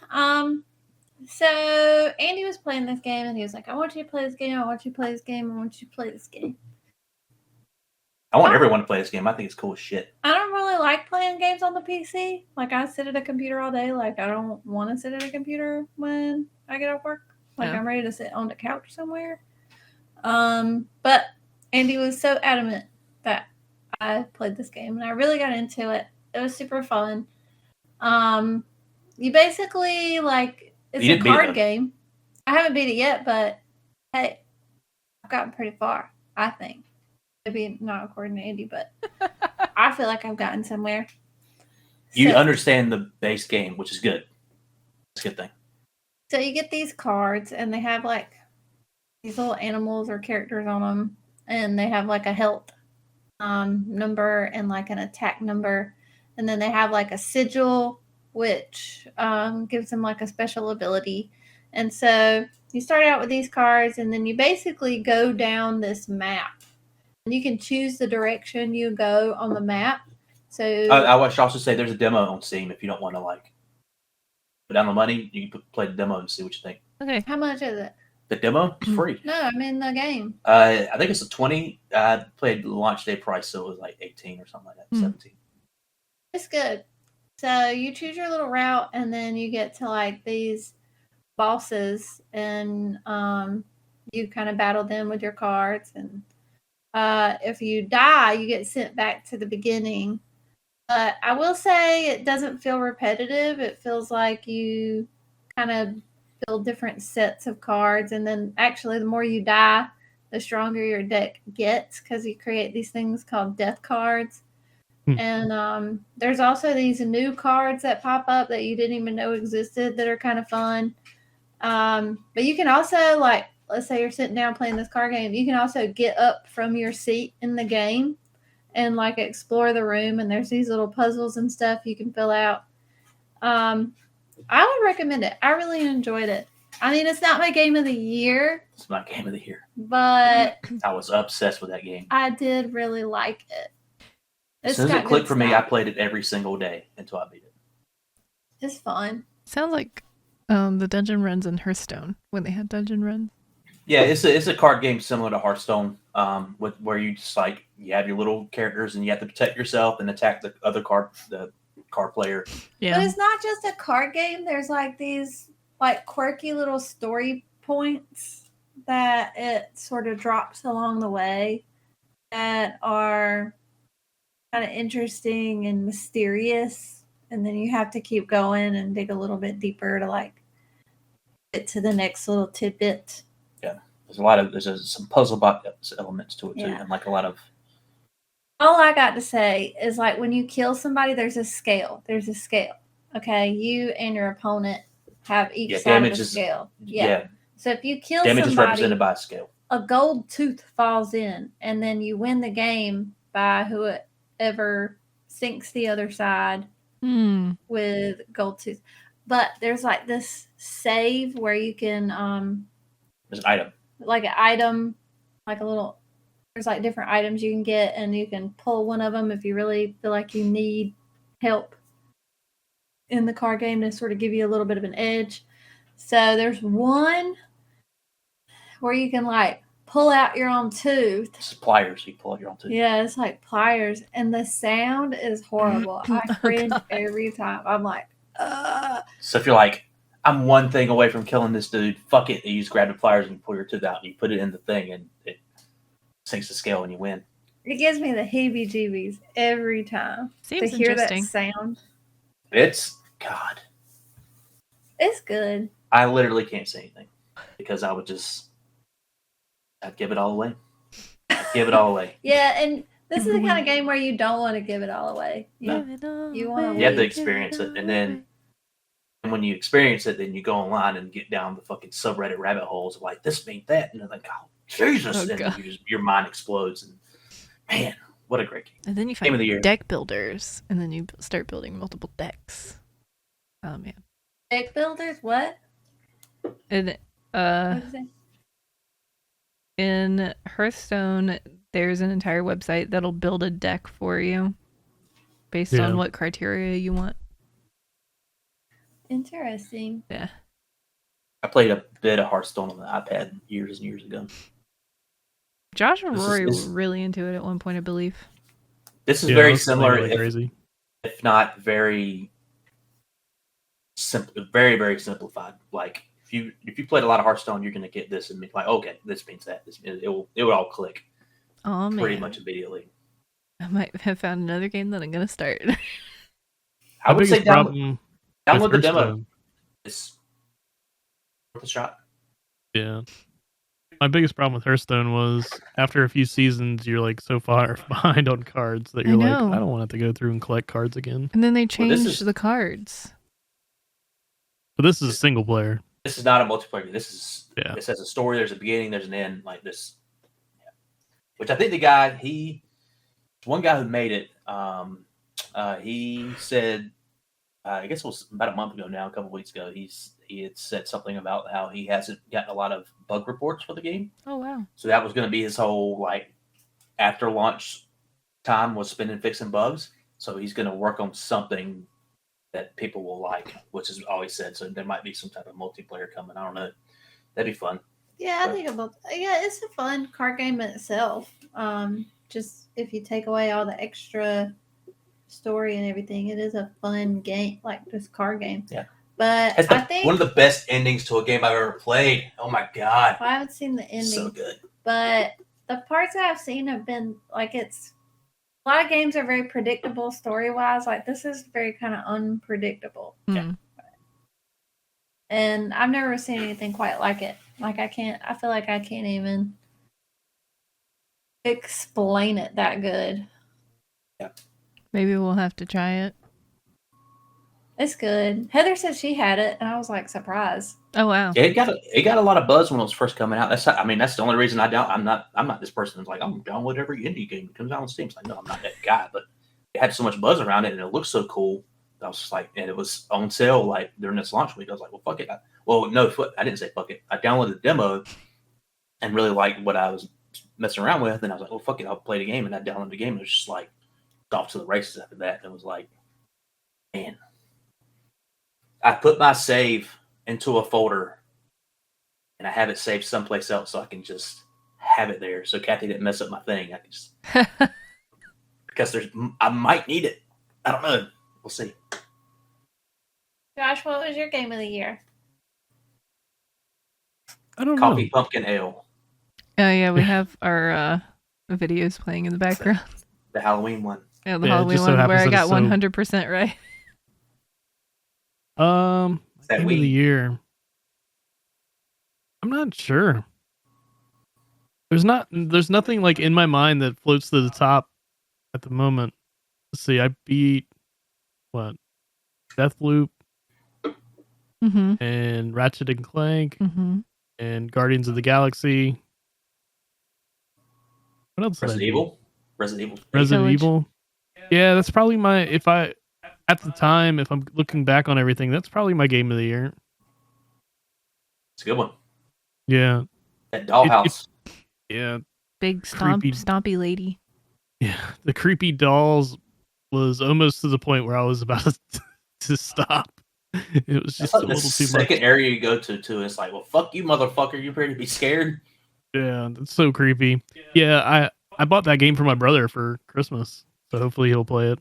So Andy was playing this game and he was like, I want you to play this game, I want you to play this game, I want you to play this game. I want everyone to play this game. I think it's cool as shit. I don't really like playing games on the PC. Like I sit at a computer all day. Like I don't want to sit at a computer when I get off work. Like Yeah. I'm ready to sit on the couch somewhere. But Andy was so adamant that I played this game and I really got into it. It was super fun. You basically like it's You a didn't beat it, card though. game. I haven't beat it yet, but hey, I've gotten pretty far, I think. Maybe not according to Andy, but I feel like I've gotten somewhere. You So- understand the base game, which is good. It's a good thing. So you get these cards, and they have like these little animals or characters on them, and they have like a health number and like an attack number, and then they have like a sigil, which gives them like a special ability. And so you start out with these cards, and then you basically go down this map, and you can choose the direction you go on the map. So I should also say there's a demo on Steam if you don't want to like put down the money. You can play the demo and see what you think. Okay. how much is it? The demo is free. No, I mean the game. I think it's a 20. I played launch day price, so it was like 18 or something like that. 17. It's good. So you choose your little route, and then you get to like these bosses, and you kind of battle them with your cards. And if you die, you get sent back to the beginning. But I will say it doesn't feel repetitive. It feels like you kind of build different sets of cards, and then actually, the more you die, the stronger your deck gets because you create these things called death cards. And there's also these new cards that pop up that you didn't even know existed that are kind of fun. But you can also, like, let's say you're sitting down playing this card game, you can also get up from your seat in the game and like explore the room. And there's these little puzzles and stuff you can fill out. I would recommend it. I really enjoyed it. I mean, it's not my game of the year, It's my game of the year. but I was obsessed with that game. I did really like it. As It's soon as got it good clicked for me, I stuff. played it every single day until I beat it. It's fun. Sounds like the dungeon runs in Hearthstone when they had dungeon runs. Yeah, it's a card game similar to Hearthstone, with where you just like you have your little characters and you have to protect yourself and attack the other card player. But Yeah. it's not just a card game. There's like these like quirky little story points that it sort of drops along the way that are kind of interesting and mysterious. And then you have to keep going and dig a little bit deeper to like get to the next little tidbit. There's some puzzle box elements to it too, Yeah. and like a lot of All I got to say is like when you kill somebody, there's a scale. There's a scale. Okay. You and your opponent have each Yeah, side of damage the is- scale. Yeah. So if you kill Damage is somebody, represented by a scale. a gold tooth falls in, and then you win the game by whoever sinks the other side with gold tooth. But there's like this save where you can There's an item. like an item, like a little. There's like different items you can get, and you can pull one of them if you really feel like you need help in the card game to sort of give you a little bit of an edge. So there's one where you can like pull out your own tooth. It's pliers. You pull out your own tooth. Yeah, it's like pliers, and the sound is horrible. I cringe God. every time. I'm like, So if you're like, I'm one thing away from killing this dude, fuck it. You just grab the pliers and you pull your tooth out and you put it in the thing and it sinks the scale and you win. it gives me the heebie-jeebies every time Seems to hear that interesting. sound. It's God. It's good. I literally can't say anything because I'd give it all away. I'd give it all away. Yeah, and this is the kind of game where you don't want to give it all away. You You wanna have to wait. experience it, and then when you experience it, then you go online and get down the fucking subreddit rabbit holes of like this means that, and they're like, oh Jesus, Oh, and God. your mind explodes, and man, what a great game! And then you Game of the year. find deck builders, and then you start building multiple decks. Oh man! Deck builders? What? And What is it? in Hearthstone, there's an entire website that'll build a deck for you based Yeah. on what criteria you want. Interesting. Yeah. I played a bit of Hearthstone on the iPad years and years ago. Josh and This is- Rory this- were really into it at one point, I believe. This is Yeah, very that's something similar, really crazy. if not very simple, very very simplified. Like if you played a lot of Hearthstone, you're gonna get this and be like, okay, this means that. It will all click Oh man! pretty much immediately. I might have found another game that I'm gonna start. I My would say biggest problem download with the demo. Hearthstone- It's worth a shot. Yeah. My biggest problem with Hearthstone was after a few seasons, you're like so far behind on cards that I you're like, know. I don't want to have to go through and collect cards again. And then they Well, this changed is- the cards. But this is a single player. This is not a multiplayer game. This has a story. There's a beginning. There's an end. Like this, yeah. Which I think the guy one guy who made it. He said, I guess it was about a month ago now, a couple weeks ago. He had said something about how he hasn't gotten a lot of bug reports for the game. Oh wow! So that was going to be his whole like after launch time was spending fixing bugs. So he's going to work on something that people will like, which is always said. So there might be some type of multiplayer coming. I don't know. That'd be fun. Yeah, I think about. Yeah, it's a fun card game in itself. Just if you take away all the extra story and everything, it is a fun game, like this card game. Yeah. But It's I think one of the best endings to a game I've ever played. Oh my god, I haven't seen the ending, so good. but the parts that I've seen have been like it's. A lot of games are very predictable story wise. Like this is very kind of unpredictable, Hmm. and I've never seen anything quite like it. Like I feel like I can't even explain it that good. Maybe we'll have to try it. It's good. Heather said she had it, and I was like surprised. Oh wow! Yeah, it got a lot of buzz when it was first coming out. That's the only reason I'm not this person who's like I'm download every indie game that comes out on Steam. It's like no, I'm not that guy. But it had so much buzz around it, and it looked so cool. I was just like, and it was on sale like during this launch week. I was like, well, fuck it. I didn't say fuck it. I downloaded the demo and really liked what I was messing around with. And I was like, well, fuck it. I'll play the game. And I downloaded the game. And it was just like off to the races after that. And it was like, man, I put my save into a folder and I have it saved someplace else so I can just have it there. So Kathy didn't mess up my thing. I can just because I might need it. I don't know. We'll see. Josh, what was your game of the year? I don't Coffee know. pumpkin ale, Oh yeah, we have our videos playing in the background. the Halloween one. Yeah, the Yeah, it Halloween just so one where happens I that got it's so- 100% right. That Game of weed. the year. I'm not sure. There's nothing like in my mind that floats to the top at the moment. Let's see, I beat what? Deathloop. Mm-hmm. and Ratchet and Clank Mm-hmm. and Guardians of the Galaxy. What else did I Resident do? Evil. Resident Evil. Resident Village. Evil. Yeah, that's probably my at the time, if I'm looking back on everything, that's probably my game of the year. It's a good one. Yeah. That dollhouse. Yeah. Big Creepy. stompy lady. Yeah. The creepy dolls was almost to the point where I was about to stop. It was just That's like a the little too second much. area you go to too. It's like, well, fuck you, motherfucker. You ready to be scared? Yeah, that's so creepy. Yeah, I bought that game for my brother for Christmas, so hopefully he'll play it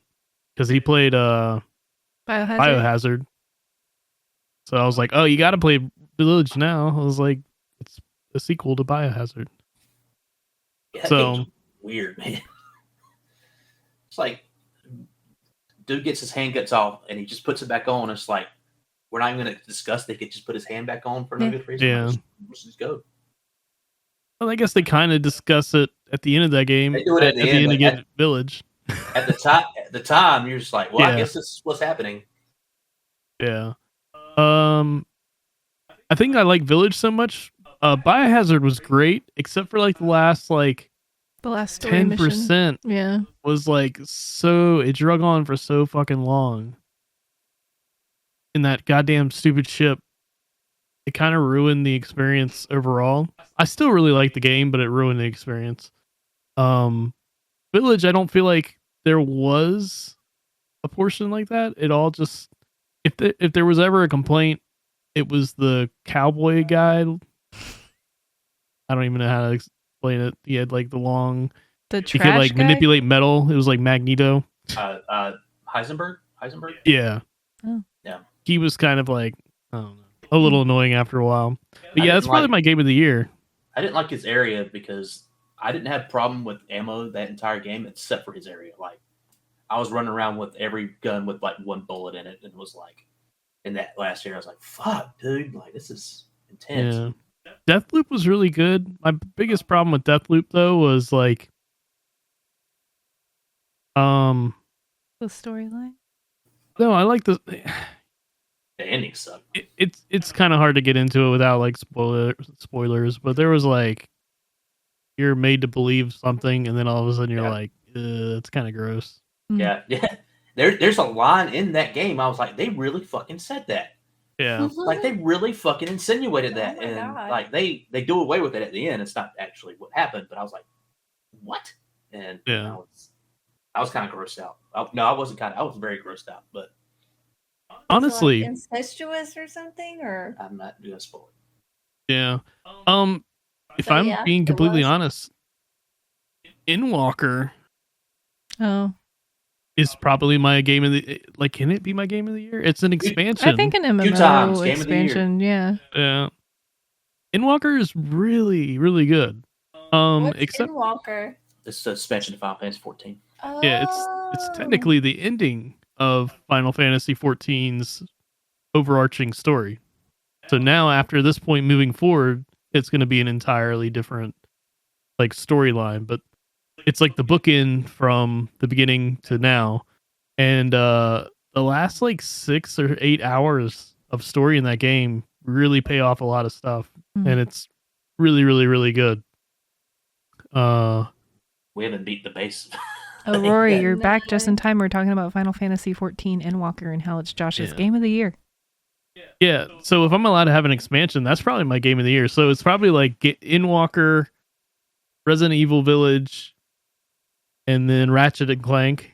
because he played Biohazard. So I was like, oh, you got to play Village now. I was like, it's a sequel to Biohazard. Yeah, that So game's weird, man. It's like, dude gets his hand cuts off and he just puts it back on. It's like, we're not even going to discuss. They could just put his hand back on for no good reason. Yeah. Let's just go. well, I guess they kind of discuss it at the end of that game. They do it at the end, but of Village. At the time, you're just like, well, Yeah. I guess this is what's happening. Yeah. I think I like Village so much. Biohazard was great, except for like the last like The last story mission. 10% Yeah. was like so it drug on for so fucking long. In that goddamn stupid ship. It kind of ruined the experience overall. I still really like the game, but it ruined the experience. Village, I don't feel like there was a portion like that. It all just if there was ever a complaint, it was the cowboy guy. I don't even know how to explain it. He had like the long. The He trash could like guy? manipulate metal. It was like Magneto. Heisenberg? Yeah. Oh. Yeah. He was kind of like, I don't know, a little annoying after a while. But yeah, that's probably my game of the year. I didn't like his area because I didn't have a problem with ammo that entire game except for his area. Like, I was running around with every gun with like one bullet in it, and it was like, in that last year, I was like, fuck, dude, like, this is intense. Yeah. Deathloop was really good. My biggest problem with Deathloop though was like The storyline. no, I like the ending sucked. It's kind of hard to get into it without like spoilers, but there was like you're made to believe something and then all of a sudden you're like, it's kind of gross. Yeah. There's a line in that game. I was like, they really fucking said that. Yeah. Like, they really fucking insinuated that. Oh my And God. like they do away with it at the end. It's not actually what happened, but I was like, what? And Yeah. I was kind of grossed out. No, I wasn't I was very grossed out, but Honestly, like incestuous or something, or I'm not gonna spoil it. yeah. If So, I'm yeah, being it completely was. honest, Inwalker Oh. is probably my game of the like. Can it be my game of the year? It's an expansion. I think an MMO times, Game of the Year. expansion, yeah. Yeah. Inwalker is really, really good. what's Except Skinwalker? This is suspension of Final Fantasy 14. yeah, it's technically the ending of Final Fantasy 14's overarching story. So now after this point moving forward, it's going to be an entirely different like storyline, but it's like the bookend from the beginning to now. And the last like 6 or 8 hours of story in that game really pay off a lot of stuff, and it's really, really, really good. We haven't beat the base. Oh, Rory, Yeah. you're back just in time. We're talking about Final Fantasy 14 Endwalker and how it's Josh's game of the year. Yeah, so if I'm allowed to have an expansion, that's probably my game of the year. So it's probably like Inwalker, Resident Evil Village, and then Ratchet and Clank.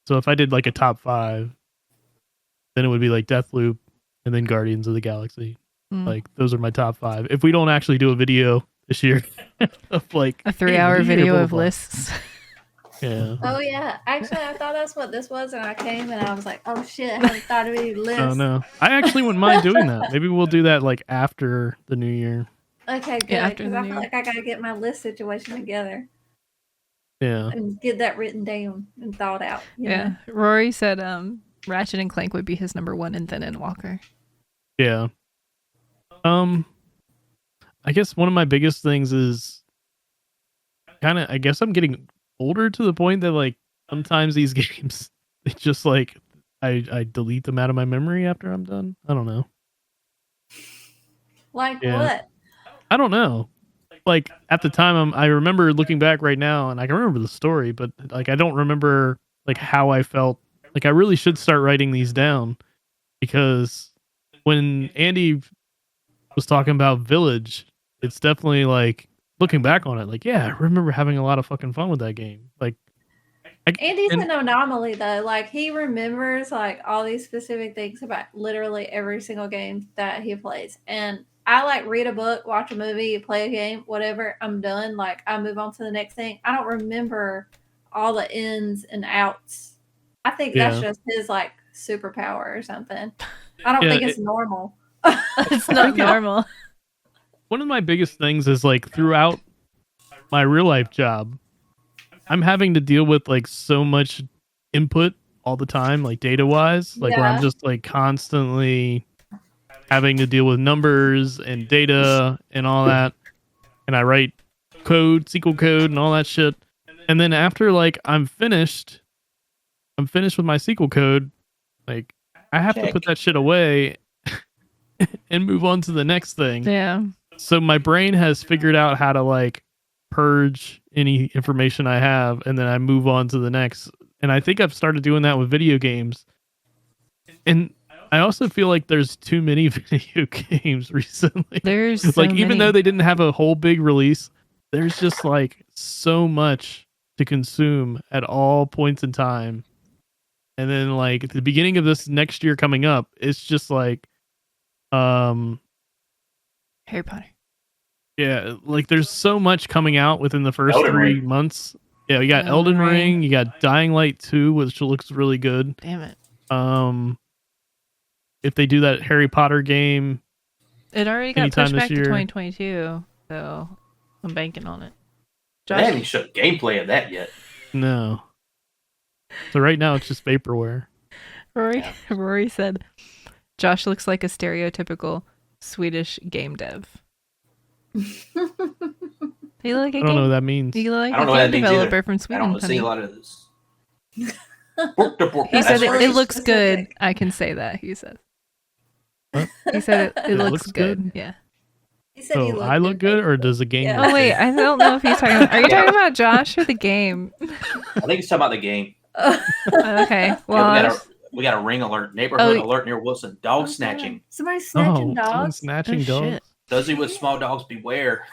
So if I did like a top 5, then it would be like Deathloop and then Guardians of the Galaxy. Like those are my top 5. If we don't actually do a video this year of like a 3-hour video blah, of blah, blah. lists. Yeah. Oh yeah, actually, I thought that's what this was, and I came and I was like, "Oh shit, I haven't thought of any lists." Oh no, I actually wouldn't mind doing that. Maybe we'll do that like after the new year. Okay, good. Yeah, after Because the I new feel like I gotta get my list situation together Yeah. and get that written down and thought out. you Yeah. know? Rory said Ratchet and Clank would be his number 1 and then Endwalker. Yeah. I guess one of my biggest things is I guess I'm getting older to the point that like sometimes these games they just like I delete them out of my memory after I'm done. I don't know. Like Yeah. what? I don't know. Like at the time, I remember looking back right now, and I can remember the story, but like I don't remember like how I felt. Like I really should start writing these down, because when Andy was talking about Village, it's definitely like looking back on it, like yeah, I remember having a lot of fucking fun with that game. Like Andy's and- an anomaly though. Like he remembers like all these specific things about literally every single game that he plays. And I like read a book, watch a movie, play a game, whatever. I'm done. Like I move on to the next thing. I don't remember all the ins and outs. I think that's just his like superpower or something. I don't think it's normal. It's not normal. One of my biggest things is like throughout my real life job, I'm having to deal with like so much input all the time, like data wise, like where I'm just like constantly having to deal with numbers and data and all that. And I write code, SQL code and all that shit. And then after like I'm finished with my SQL code, like I have to put that shit away and move on to the next thing. Yeah. So my brain has figured out how to like purge any information I have, and then I move on to the next. And I think I've started doing that with video games. And I also feel like there's too many video games recently. There's so like even many. though they didn't have a whole big release, there's just like so much to consume at all points in time. And then like at the beginning of this next year coming up, it's just like Harry Potter. Yeah, like there's so much coming out within the first Elden 3 Ring. months. Yeah, you got Elden Ring, you got Dying Light 2, which looks really good. Damn it. If they do that Harry Potter game, It already got anytime pushed this back to year. 2022, so I'm banking on it. They haven't even showed gameplay of that yet. no. So right now it's just vaporware. Rory said, Josh looks like a stereotypical Swedish game dev. You look like I don't know what that means. You look like I don't a know what that game means developer either. from I Sweden. don't see a honey. lot of this. He That's said it racist. looks good. Specific. I can say that. He said. What? He said it It looks looks good. good? Yeah. He said he So looked I look good, or basically. does the game Yeah. look Oh wait, good? I don't know if he's talking. Are you talking about Josh or the game? I think he's talking about the game. Okay. Yeah, Well, we got a ring alert, neighborhood Oh, alert near Wilson. Dog snatching. Somebody's snatching Oh, someone dogs. snatching Oh, dogs. shit. Those who with small dogs beware.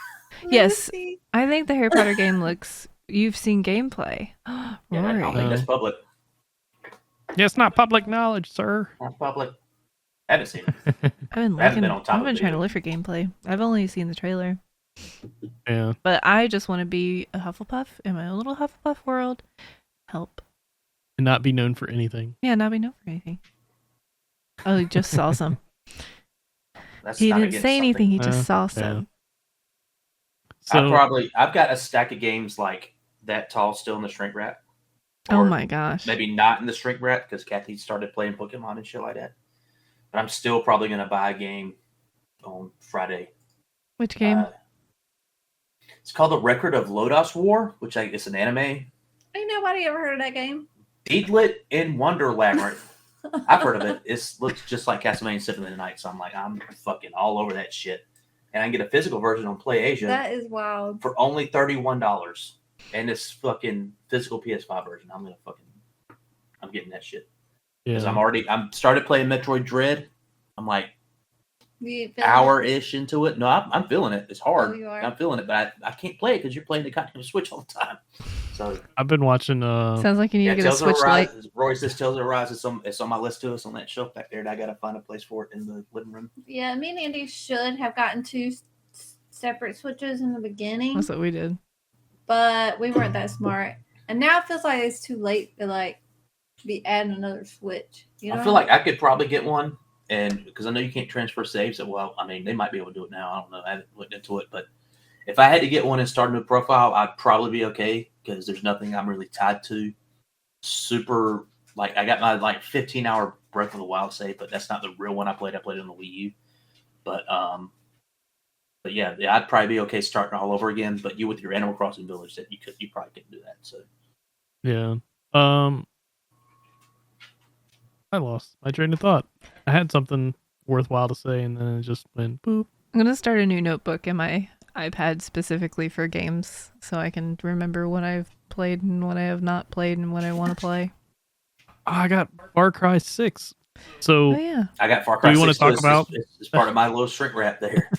Yes. Lucy. I think the Harry Potter game looks. You've seen gameplay. Yeah, I don't Rory. think that's public. Yeah, it's not public knowledge, sir. Not public. I haven't seen it. I've been I haven't looking. been on top I've of been it trying to either. look for gameplay. I've only seen the trailer, Yeah. but I just want to be a Hufflepuff in my own little Hufflepuff world. Help. And not be known for anything. Yeah, not be known for anything. Oh, he just saw some. That's He not didn't against say anything. He Uh, just saw yeah. some. So I've got a stack of games like that tall still in the shrink wrap. Oh Or my gosh. Maybe not in the shrink wrap because Kathy started playing Pokemon and shit like that. But I'm still probably gonna buy a game on Friday. Which game? It's called The Record of Lodos War, which it's an anime. Ain't nobody ever heard of that game. Deedlit in Wonder Labyrinth. I've heard of it. It looks just like Castlevania Symphony of the Night, so I'm like, I'm fucking all over that shit. And I can get a physical version on PlayAsia That is wild. for only $31. And this fucking physical PS5 version. I'm getting that shit. Because yeah. I'm started playing Metroid Dread. I'm like You feel it? hour-ish into it. No, I'm feeling it. It's hard. Oh, you are? I'm feeling it, but I can't play it because you're playing the goddamn Switch all the time. So I've been watching Sounds like you need to get a Tales of Switch Lite. Arise. Roy says Tales of Arise. It's on my list too. It's on that shelf back there, and I gotta find a place for it in the living room. Yeah, me and Andy should have gotten two separate Switches in the beginning, That's what we did. but we weren't that smart. And now it feels like it's too late to like be adding another Switch. You know? I feel like I could probably get one, and because I know you can't transfer saves. Well, I mean, they might be able to do it now. I don't know. I haven't looked into it, but if I had to get one and start a new profile, I'd probably be okay because there's nothing I'm really tied to. Super, like I got my 15-hour Breath of the Wild save, but that's not the real one I played. I played it on the Wii U, but yeah, I'd probably be okay starting all over again. But you with your Animal Crossing village, that you probably couldn't do that. So Yeah. I lost my train of thought. I had something worthwhile to say, and then it just went boop. I'm gonna start a new notebook in my iPad specifically for games, so I can remember what I've played and what I have not played and what I want to play. I got Far Cry 6. So Oh yeah, I got Far Cry. you want 6 to talk about? It's part of my little shrink wrap there.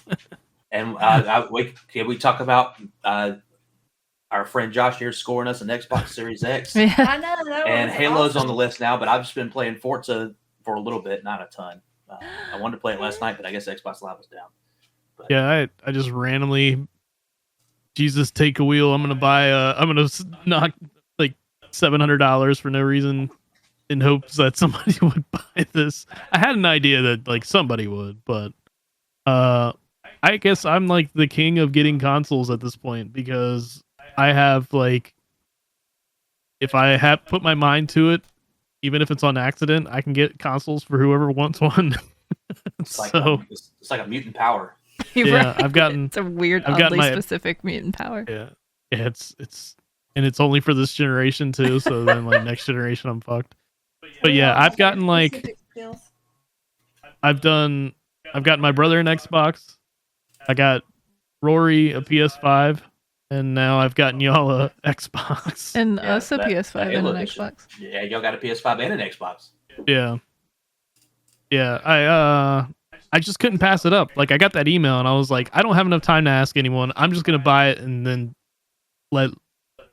And can we talk about our friend Josh here scoring us an Xbox Series X? yeah. I know that And was Halo's awesome. on the list now, but I've just been playing Forza for a little bit, not a ton. I wanted to play it last night, but I guess Xbox Live was down. But, Yeah, I just randomly, Jesus, take a wheel. I'm gonna knock like $700 for no reason in hopes that somebody would buy this. I had an idea that like somebody would, but I guess I'm like the king of getting consoles at this point because I have like, if I have put my mind to it, even if it's on accident, I can get consoles for whoever wants one. it's like So it's like a mutant power. You're yeah, right. I've gotten It's a weird, I've gotten oddly my- specific mutant power. yeah, it's only for this generation too. So then like next generation, I'm fucked. But yeah, I've gotten like Specific skills. I've gotten my brother an Xbox. I got Rory a PS5, and now I've gotten y'all a Xbox. And Yeah, us a that PS5 and Halo an edition. Xbox. Yeah, y'all got a PS5 and an Xbox. Yeah. I just couldn't pass it up. Like I got that email and I was like, I don't have enough time to ask anyone. I'm just gonna buy it and then let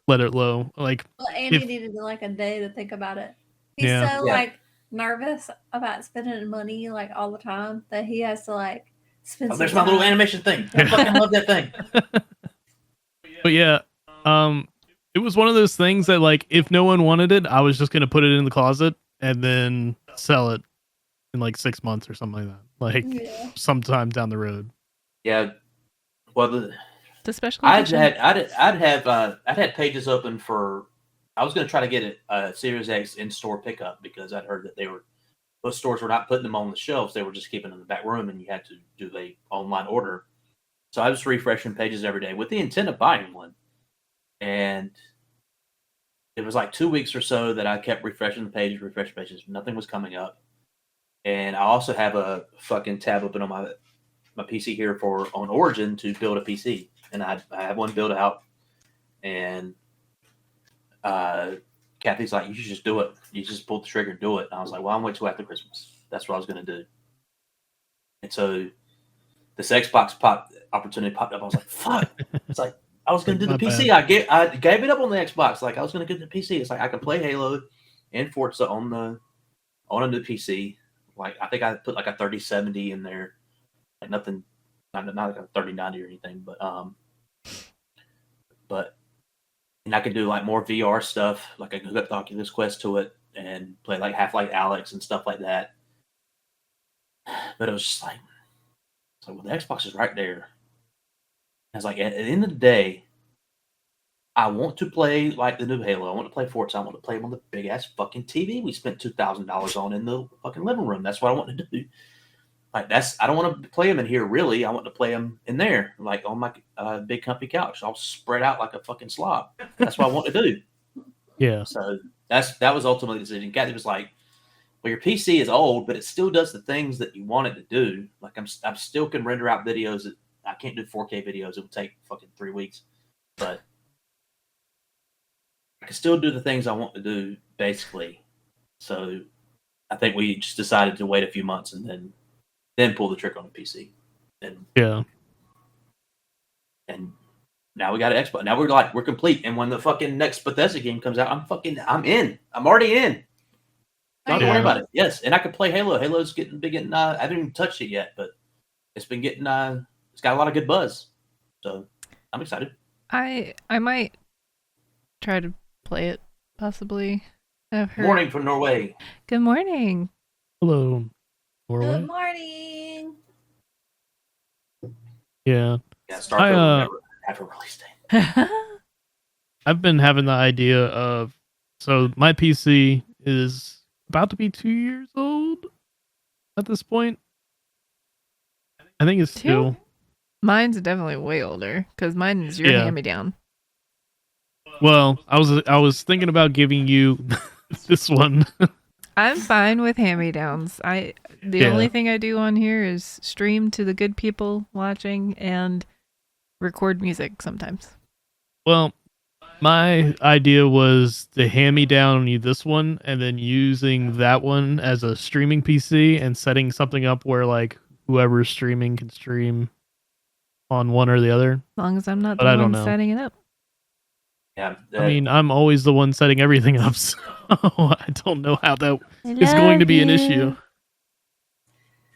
it low. Like Well, Andy if- needed like a day to think about it. He's Yeah. so Yeah. like nervous about spending money like all the time that he has to like spend. Oh, there's some my little time. animation thing. I fucking love that thing. But yeah, it was one of those things that like if no one wanted it, I was just gonna put it in the closet and then sell it in like 6 months or something like that. Like Yeah. sometime down the road. Yeah. Well, The special I'd edition. had pages open for. I was going to try to get a Series X in-store pickup because I'd heard that those stores were not putting them on the shelves; they were just keeping them in the back room, and you had to do the online order. So I was refreshing pages every day with the intent of buying one, and it was like 2 weeks or so that I kept refreshing pages. Nothing was coming up, and I also have a fucking tab open on my PC here on Origin to build a PC, and I have one built out, and Kathy's like, you should just do it. You just pull the trigger and do it. And I was like, well, I'm wait till after Christmas. That's what I was going to do. And so this Xbox opportunity popped up. I was like, fuck. It's like, I was going to do the My PC. I gave it up on the Xbox. Like I was going to get the PC. It's like, I can play Halo and Forza on a new PC. Like, I think I put like a 3070 in there. Like nothing, not like a 3090 or anything, but and I could do like more VR stuff. Like I could hook up the Oculus Quest to it and play like Half-Life Alyx and stuff like that. But it was just like, well, the Xbox is right there. I was like, at the end of the day, I want to play like the new Halo. I want to play Forza. I want to play them on the big ass fucking TV we spent $2,000 on in the fucking living room. That's what I want to do. Like I don't want to play them in here really. I want to play them in there, like on my big comfy couch, all spread out like a fucking slob. That's what I want to do. Yeah. So that was ultimately the decision. Kathy was like, "Well, your PC is old, but it still does the things that you want it to do. Like I'm still can render out videos that I can't do 4K videos. It would take fucking 3 weeks, but I can still do the things I want to do, basically. So I think we just decided to wait a few months and then pull the trick on the PC. And now we got an Xbox. Now we're complete. And when the fucking next Bethesda game comes out, I'm in. I'm already in. Don't Yeah. worry about it. Yes, and I can play Halo. Halo's getting. I haven't even touched it yet, but it's been getting. It's got a lot of good buzz. So I'm excited. I might try to play it, possibly. I've heard. Morning from Norway. Good morning. Hello. Norway. Good morning. Yeah. Yeah, Starfield will never have a release date. I've been having the idea of, so my PC is about to be 2 years old at this point. I think it's 2. Mine's definitely way older because mine is your Yeah. hand-me-down. Well, I was thinking about giving you this one. I'm fine with hand-me-downs. The only thing I do on here is stream to the good people watching and record music sometimes. Well, my idea was to hand-me-down you this one, and then using that one as a streaming PC and setting something up where like whoever's streaming can stream on one or the other. As long as I'm not But the I don't one know. setting it up. Yeah, I mean, I'm always the one setting everything up, so I don't know how that is going to be an issue.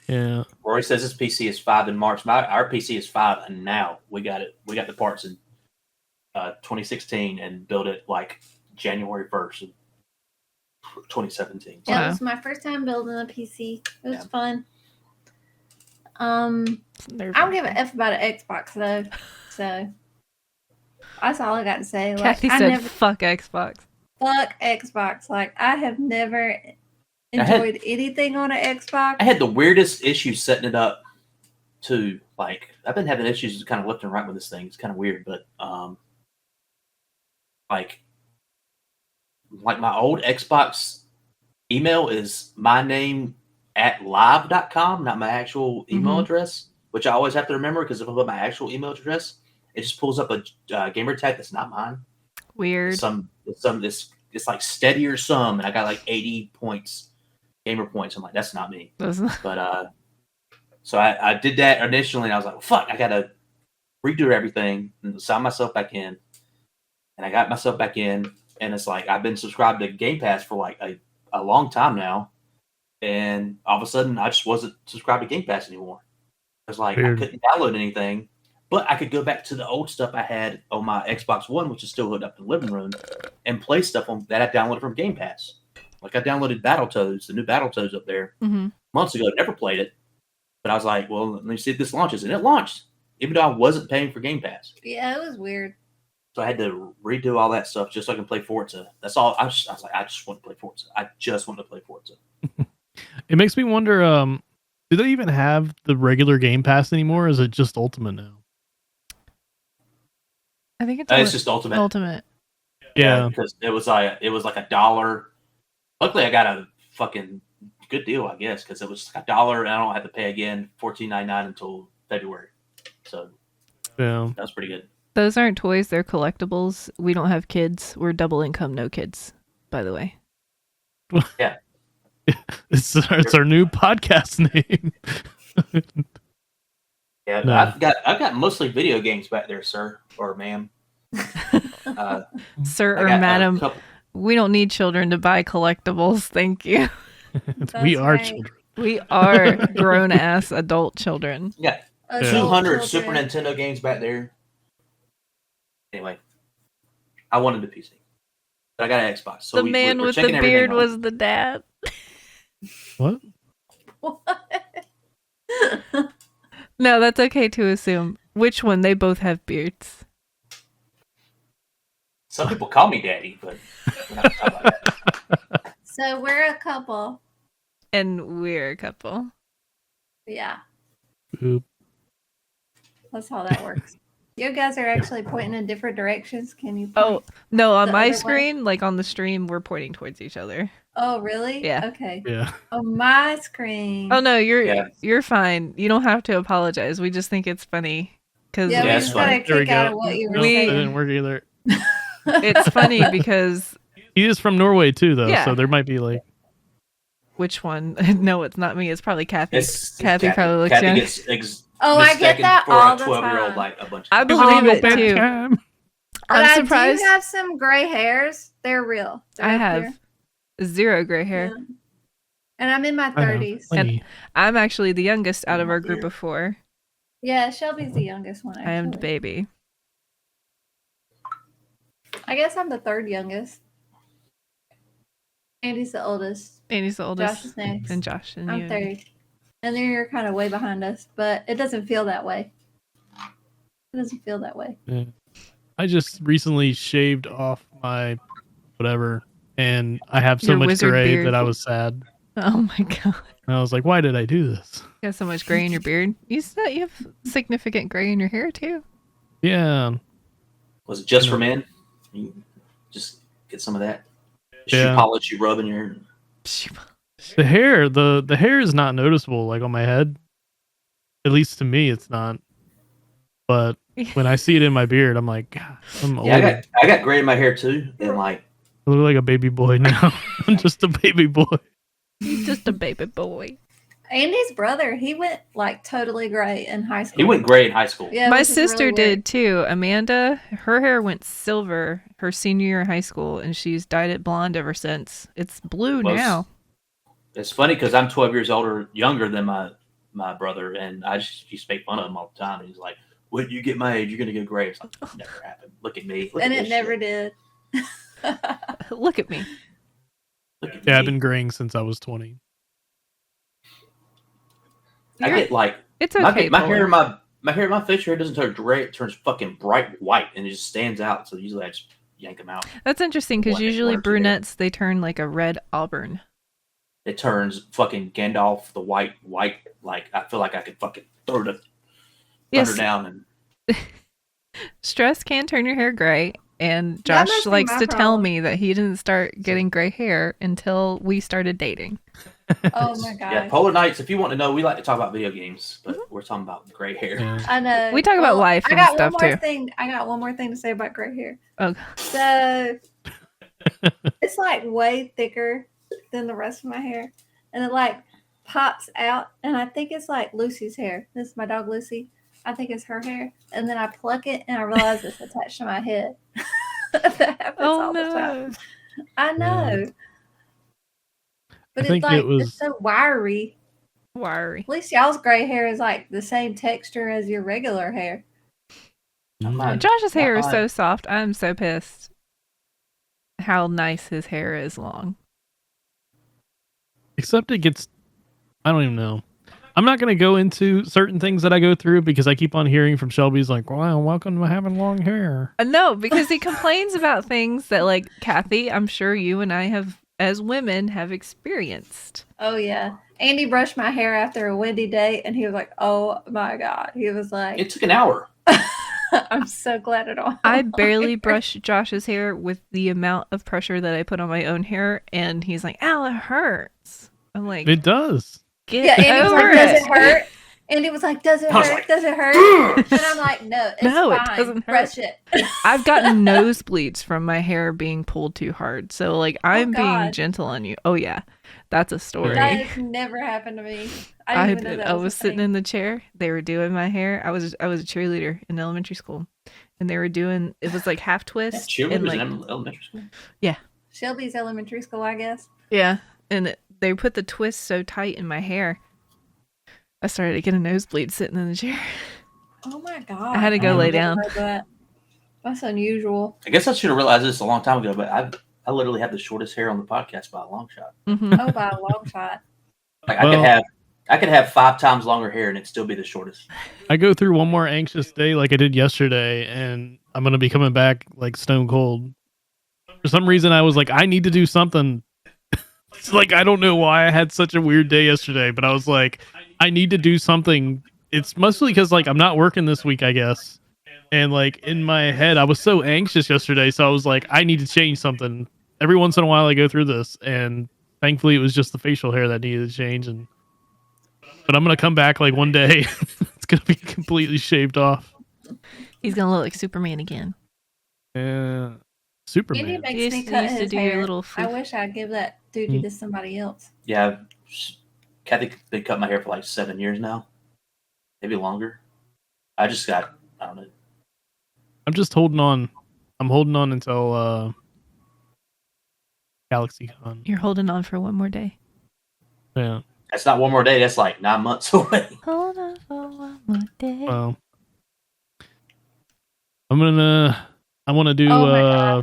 Yeah. Roy says his PC is 5 in March. Our PC is 5, and now we got it. We got the parts in 2016 and built it like January 1st of 2017. Yeah, Wow. it was my first time building a PC. It was fun. I don't give a F about an Xbox though, so that's all I got to say. Like, Kathy said, "Fuck Xbox." Fuck Xbox. Like, I have never enjoyed anything on an Xbox. I had the weirdest issues setting it up too. Like, I've been having issues kind of left and right with this thing. It's kind of weird, but like my old Xbox email is my name at live.com, not my actual email address, which I always have to remember because if I put my actual email address, it just pulls up a gamer tag that's not mine. Weird. It's like steadier sum, and I got like 80 points, gamer points. I'm like, that's not me. But so I did that initially, and I was like, well, fuck, I gotta redo everything and sign myself back in. And I got myself back in, and it's like I've been subscribed to Game Pass for like a long time now, and all of a sudden I just wasn't subscribed to Game Pass anymore. It was like Weird. I couldn't download anything, but I could go back to the old stuff I had on my Xbox One, which is still hooked up in the living room, and play stuff on that I downloaded from Game Pass. Like I downloaded Battletoads, the new Battletoads up there months ago. Never played it, but I was like, well, let me see if this launches, and it launched, even though I wasn't paying for Game Pass. Yeah, it was weird. So I had to redo all that stuff just so I can play Forza. That's all. I was like, I just want to play Forza. I just want to play Forza. It makes me wonder, do they even have the regular Game Pass anymore, or is it just Ultimate now? I think It's just Ultimate. Ultimate. Yeah. Because it was like $1. Luckily, I got a fucking good deal, I guess, because it was like $1 and I don't have to pay again $14.99 until February. So Yeah. that was pretty good. Those aren't toys, they're collectibles. We don't have kids. We're double income, no kids, by the way. Yeah. It's our new podcast name. Yeah, No. I've got mostly video games back there, sir or ma'am. Sir I or got a madam, couple- we don't need children to buy collectibles. Thank you. We are right. children. We are grown ass adult children. Yeah, Adult 200 Super children. Nintendo games back there. Anyway, I wanted a PC, but I got an Xbox. So The man we're with the checking everything beard out. was the dad. What? What? No, that's okay to assume. Which one? They both have beards. Some people call me daddy, but we're not talking about that. So we're a couple. And we're a couple. Yeah, Oop. that's how that works. You guys are actually pointing in different directions. Can you? Oh, no, on The my other way? screen, like on the stream, we're pointing towards each other. Oh, really? Yeah. Okay. Yeah. On my screen. Oh no, Yeah. you're fine. You don't have to apologize. We just think it's funny because Yeah, we that's just got a fine. There we kick out go. of what you were Nope, that saying. didn't work either. it's funny because He is from Norway too, though, Yeah. so there might be like. which one? No, it's not me. It's probably Kathy. It's Kathy probably looks Kathy young. gets Oh, I get mistaken that for all a the 12-year-old time. like a bunch of I times. believe Oh, it bad too. time. But I'm I surprised. do have some gray hairs. They're real. They're I up have here. 0 gray hair. Yeah. And I'm in my I know. 30s. Funny. I'm actually the youngest out of our group Here. of 4. Yeah, Shelby's the youngest one. Actually. I am the baby. I guess I'm the third youngest. Andy's the oldest. Andy's the Josh oldest. is next. And Josh and I'm you. third. And then you're kind of way behind us, but it doesn't feel that way. It doesn't feel that way. Yeah. I just recently shaved off my whatever, and I have so Your much wizard gray beard. that I was sad. Oh my god. And I was like, why did I do this? You got so much gray in your beard. You said you have significant gray in your hair too. Yeah. Was it just for men? You just get some of that. Shoe Yeah. polish you rub in your The hair, the hair is not noticeable, like on my head. At least to me, it's not. But when I see it in my beard, I'm like, God, I'm old. Yeah, I got gray in my hair too, and like I look like a baby boy now. I'm just a baby boy. He's just a baby boy. Andy's brother, he went like totally gray in high school. he went gray in high school. Yeah, My which is sister really did weird. too. Amanda, her hair went silver her senior year of high school, and she's dyed it blonde ever since. It's blue Well, now. It's funny because I'm 12 years younger than my brother, and I just used to make fun of him all the time. He's like, "When you get my age, you're gonna get gray." It's like, never happened. Look at me. Look And at it this never shit. did. Look at me. Look at Yeah, me. I've been graying since I was 20. I get like It's okay. my Fuller. hair, my hair, my facial hair doesn't turn gray. It turns fucking bright white, and it just stands out. So usually I just yank them out. That's interesting because One- usually one or two days. brunettes they turn like a red auburn. It turns fucking Gandalf the white. Like I feel like I could fucking throw the thunder Yes, down and stress can turn your hair gray, and That Josh must be likes my to tell problem. me that he didn't start getting gray hair until we started dating. Oh my gosh. yeah. Polar Nights. If you want to know, we like to talk about video games, but we're talking about gray hair. Yeah. I know. We talk about life I and got stuff, one more too. thing. I got one more thing to say about gray hair. Oh, So it's like way thicker than the rest of my hair, and it like pops out. And I think it's like Lucy's hair. This is my dog Lucy. I think it's her hair, and then I pluck it, and I realize it's attached to my head. That happens oh all the no. time. I know. But I think it's like it was- it's so wiry. Wiry. At least y'all's gray hair is like the same texture as your regular hair. Mine- Josh's hair is mine- so soft. I'm so pissed how nice his hair is long. Except it gets, I don't even know. I'm not going to go into certain things that I go through because I keep on hearing from Shelby's like, wow, welcome to having long hair. No, because he complains about things that, like, Kathy, I'm sure you and I have, as women, have experienced. Oh yeah. Andy brushed my hair after a windy day, and he was like, "Oh my god!" He was like, It took an hour. "I'm so glad it all." I barely brush Josh's hair with the amount of pressure that I put on my own hair, and he's like, "Ow, it hurts." I'm like, It does. get Yeah, Andy was over like, "Does it. it hurt?" Andy was like, "Does it I was hurt? like, Does it hurt?" And I'm like, "No, it's No, it fine. doesn't hurt." Brush it." I've gotten nosebleeds from my hair being pulled too hard. So, like, I'm being God. gentle on you. Oh, yeah. That's a story. That has never happened to me. I I didn't even know did. that I was was a sitting thing. in the chair. They were doing my hair. I was a cheerleader in elementary school, and they were doing it was like half twist Cheerleaders and like in elementary school. Shelby's elementary school, I guess. yeah, and they put the twist so tight in my hair. I started to get a nosebleed sitting in the chair. Oh my god! I had to go I've lay never down. heard that. That's unusual. I guess I should have realized this a long time ago, but I literally have the shortest hair on the podcast by a long shot. hmm Oh, by a long shot. Like Well- I could have 5 times longer hair and it'd still be the shortest. I go through one more anxious day like I did yesterday, and I'm going to be coming back like stone cold. For some reason, I was like, I need to do something. It's like, I don't know why I had such a weird day yesterday, but I was like, I need to do something. It's mostly because like I'm not working this week, I guess. And like in my head, I was so anxious yesterday. So I was like, I need to change something. Every once in a while, I go through this. And thankfully, it was just the facial hair that needed to change. But I'm going to come back like one day. It's going to be completely shaved off. He's gonna look like Superman again. Yeah. Andy Superman. makes You used, me you cut used to his do hair. your little. I Floof. wish I'd give that duty Mm. to somebody else. Yeah, Kathy been cutting my hair for like 7 years now, maybe longer. I don't know. I'm just holding on. I'm holding on until GalaxyCon. You're holding on for one more day. Yeah. That's not one more day. That's like 9 months away. Hold on for one more day. Well, I want to do Oh my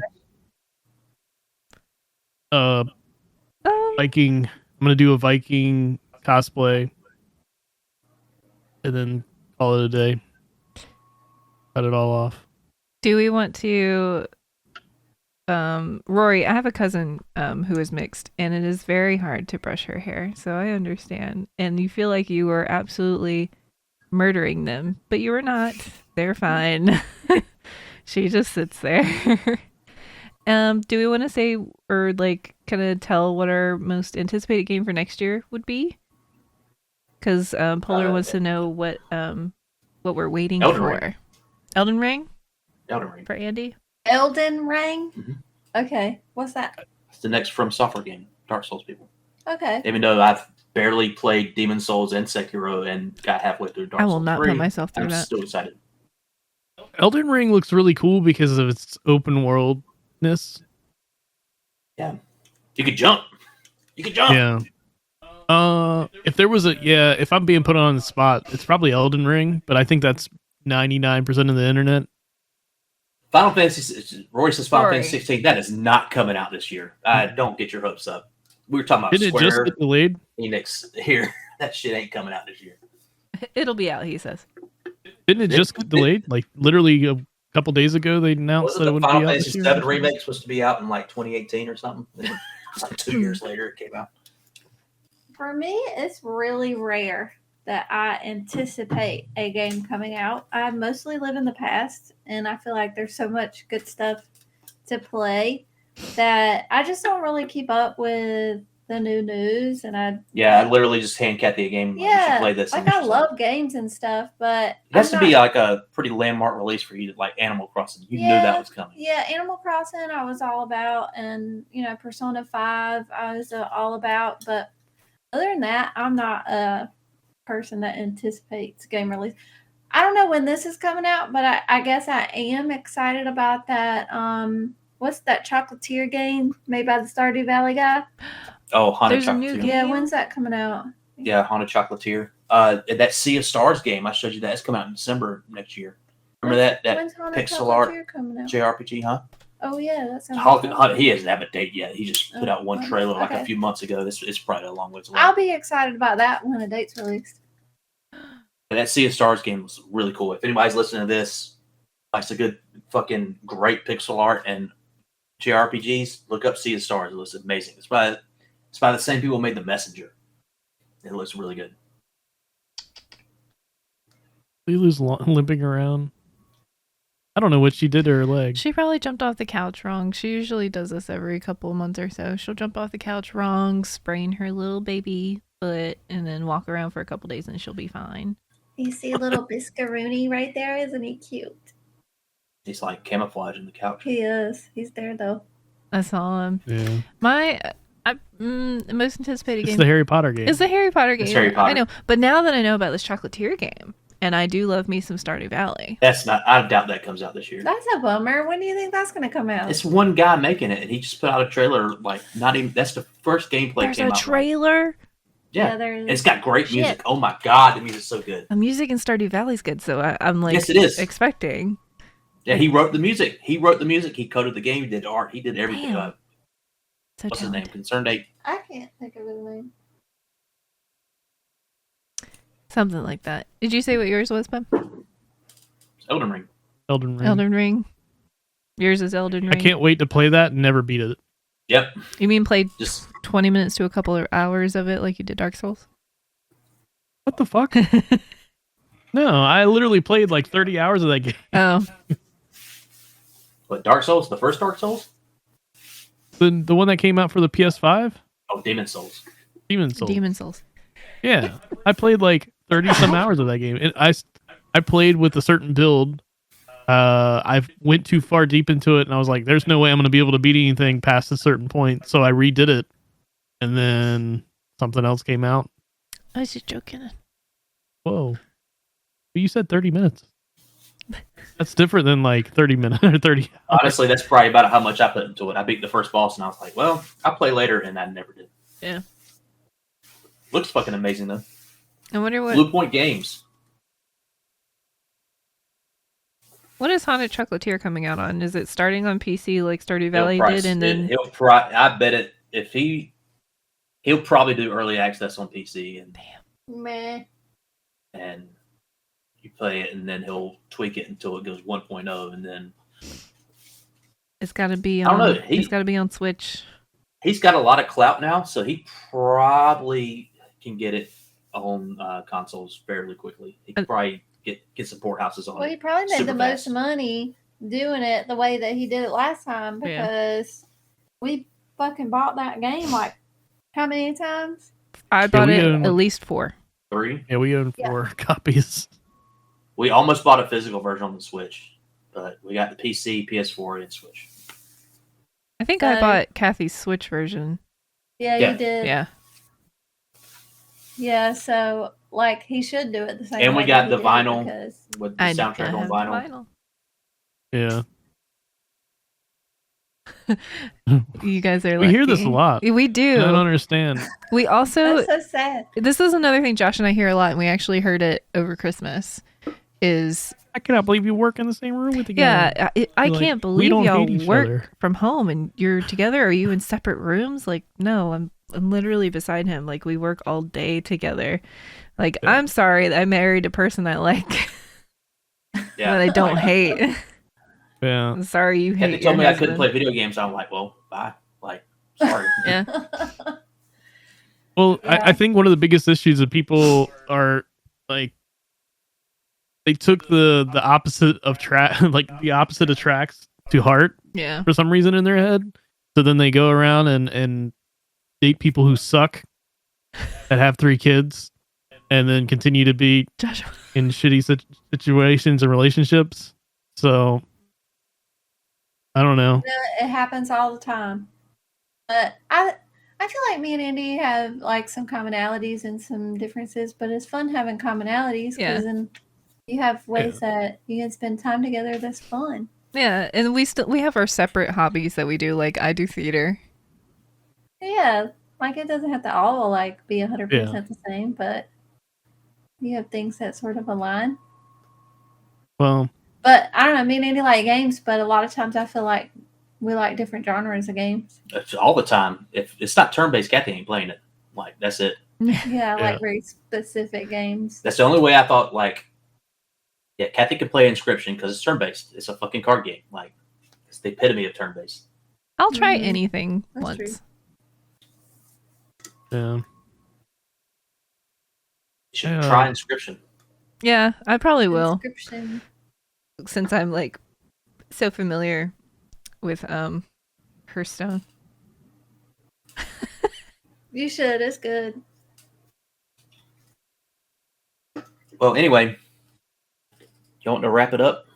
Um, Viking. I'm gonna do a Viking cosplay, and then call it a day. Cut it all off. do we want to? Rory, I have a cousin who is mixed, and it is very hard to brush her hair. So I understand, and you feel like you were absolutely murdering them, but you were not. They're fine. She just sits there. Do we want to say or like kind of tell what our most anticipated game for next year would be? Because Polar wants to know what we're waiting Elden for. Ring. Elden Ring Elden Ring. for Andy. Elden Ring? Mm-hmm. Okay. What's that? It's the next From Software game. Dark Souls people. Okay. Even though I've barely played Demon Souls and Sekiro and got halfway through Dark Souls 3. I will not put myself through that. I'm still excited. Elden Ring looks really cool because of its open worldness. Yeah. You could jump. Yeah. If I'm being put on the spot, it's probably Elden Ring, but I think that's 99% of the internet. Final Fantasy, Rory says Final Rory. Fantasy 16. That is not coming out this year. Don't get your hopes up. We were talking about Didn't it just Square get delayed? Enix here. That shit ain't coming out this year. It'll be out, he says. Didn't it just get delayed? Like literally a couple days ago, they announced that it The wouldn't Final be out Fantasy this year. 7 remake supposed to be out in like 2018 or something? It's like 2 years later it came out. For me, it's really rare that I anticipate a game coming out. I mostly live in the past, and I feel like there's so much good stuff to play that I just don't really keep up with the new news. And I literally just hand Kathy a game. You should play this. like I love games and stuff, but it has to be like a pretty landmark release for you, like Animal Crossing. You knew that was coming. Yeah, Animal Crossing I was all about, and Persona 5 I was all about, but other than that, I'm not a person that anticipates game release. I don't know when this is coming out, but I guess I am excited about that. What's that Chocolatier game made by the Stardew Valley guy? Oh, Haunted There's a new Chocolatier. game. Yeah, when's that coming out? Yeah, Haunted Chocolatier. That Sea of Stars game I showed you, that's coming out in December next year. Remember that When's Haunted pixel art Chocolatier coming out? JRPG, huh? Oh yeah, that sounds. He doesn't have a date yet. He just put out one okay. trailer like Okay. a few months ago. It's probably a long ways away. I'll be excited about that when a date's released. But that Sea of Stars game was really cool. If anybody's listening to this, likes a good fucking great pixel art and JRPGs, look up Sea of Stars. It looks amazing. It's by the same people who made The Messenger. It looks really good. Lilu's limping around. I don't know what she did to her leg. She probably jumped off the couch wrong. She usually does this every couple of months or so. She'll jump off the couch wrong, sprain her little baby foot, and then walk around for a couple days and she'll be fine. You see little Biscaroni right there? Isn't he cute? He's like camouflaging the couch. He is. He's there though. I saw him. Yeah. The most anticipated It's game the Harry Potter game. is the Harry Potter game. It's Harry Potter. I know, but now that I know about this Chocolatier game, and I do love me some Stardew Valley. I doubt that comes out this year. That's a bummer. When do you think that's going to come out? It's one guy making it, and he just put out a trailer. Like, not even that's the first gameplay. There's came a out. trailer. Yeah, there is. and it's got great Shit. music. Oh my god, the music's so good. The music in Stardew Valley's good, so I'm like, Yes, it is. expecting. Yeah, he wrote the music. He coded the game. He did art. He did everything. Damn. So What's his name? talented. Concerned Ape. I can't think of his name. Something like that. Did you say what yours was, Pam? Elden Ring. Elden Ring. Elden Ring. Yours is Elden Ring. I can't wait to play that and never beat it. Yep. You mean play Just 20 minutes to a couple of hours of it like you did Dark Souls? What the fuck? No, I literally played like 30 hours of that game. Oh, what? Dark Souls? The first Dark Souls? The one that came out for the PS5? Oh, Demon Souls. Demon Souls. Demon Souls. Yeah. I played like 30 some hours of that game. And I played with a certain build. I went too far deep into it and I was like, there's no way I'm going to be able to beat anything past a certain point. So I redid it. And then something else came out. I was just joking. Whoa. But you said 30 minutes. That's different than like 30 minutes or 30 hours. Honestly, that's probably about how much I put into it. I beat the first boss and I was like, well, I'll play later, and I never did. Yeah. Looks fucking amazing, though. I wonder Blue Point Games. what is Haunted Chocolatier coming out on? Is it starting on PC like Stardew Valley did, and then I bet it if he'll probably do early access on PC and Meh. and you play it, and then he'll tweak it until it goes 1.0, and then it's got to be I on? don't know. It's got to be on Switch. He's got a lot of clout now, so he probably can get it on consoles fairly quickly. He could probably get some port houses on Well, he it. probably made Super the fast. most money doing it the way that he did it last time because we fucking bought that game like how many times? I bought we it own- at least 4. 3. Yeah, we own 4 copies. We almost bought a physical version on the Switch, but we got the PC, PS4, and Switch. I think I bought Kathy's Switch version. Yeah, Yeah. you did. Yeah. Yeah, so like he should do it the same way. And we that got he the did vinyl because with the I soundtrack on have vinyl. Yeah. You guys are We hear this a lucky. lot. We I do. don't understand. We also that's so sad. this is another thing Josh and I hear a lot, and we actually heard it over Christmas. Is I cannot believe you work in the same room with the yeah, I Like, can't we believe don't y'all hate each work other. from home and you're together. Are you in separate rooms? Like, no, I'm literally beside him. Like, we work all day together. Like, Yeah. I'm sorry that I married a person I like Yeah. that I don't hate. Yeah. I'm sorry you hate. And they told your me I couldn't husband. play video games. I'm like, well, bye. Like, sorry. Yeah. Well, Yeah. I think one of the biggest issues of people are like they took the opposite of like the opposite of tracks to heart Yeah. for some reason in their head. So then they go around and date people who suck that have 3 kids and then continue to be Joshua. in shitty situations and relationships. So I don't know. It happens all the time. But I feel like me and Andy have like some commonalities and some differences, but it's fun having commonalities Yeah. because then you have ways that you can spend time together that's fun. Yeah, and we have our separate hobbies that we do. Like, I do theater. Yeah, like it doesn't have to all like be 100% the same, but you have things that sort of align. Well, But I don't know, me and Andy like games, but a lot of times I feel like we like different genres of games. It's all the time. If it's not turn-based, Kathy ain't playing it. Like, that's it. Yeah, I like very specific games. That's the only way I thought, like, yeah, Kathy could play Inscription because it's turn-based. It's a fucking card game. Like, it's the epitome of turn-based. I'll try Mhm. anything That's once. true. yeah. You should Yeah. try Inscription. Yeah, I probably will, Inscription. since I'm like so familiar with Hearthstone. You should. It's good. Well, anyway, you want to wrap it up?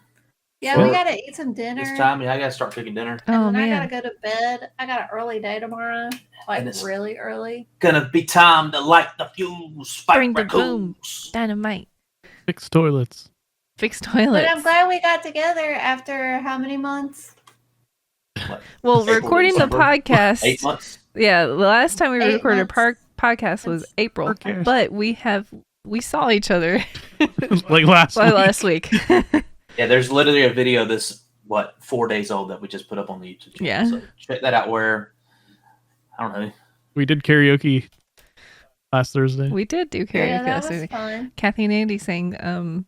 Yeah, Well, we gotta eat some dinner. This time, yeah, I gotta start cooking dinner. And Oh then I man, gotta go to bed. I got an early day tomorrow, like And it's- really early. Gonna be time to light the fuse. Bring Fight the boom. raccoons. dynamite, Fix toilets. fix But toilets. I'm glad we got together after how many months? What, Well, April, recording the December? podcast. 8 months. Yeah, the last time we 8 recorded a months. podcast was That's- April, Who cares? but we saw each other Like last week. last week. Yeah, there's literally a video this 4 days old that we just put up on the YouTube channel. Yeah. So check that out. Where I don't know. We did karaoke last Thursday. We did do Yeah, karaoke that last was week. fun. Kathy and Andy sang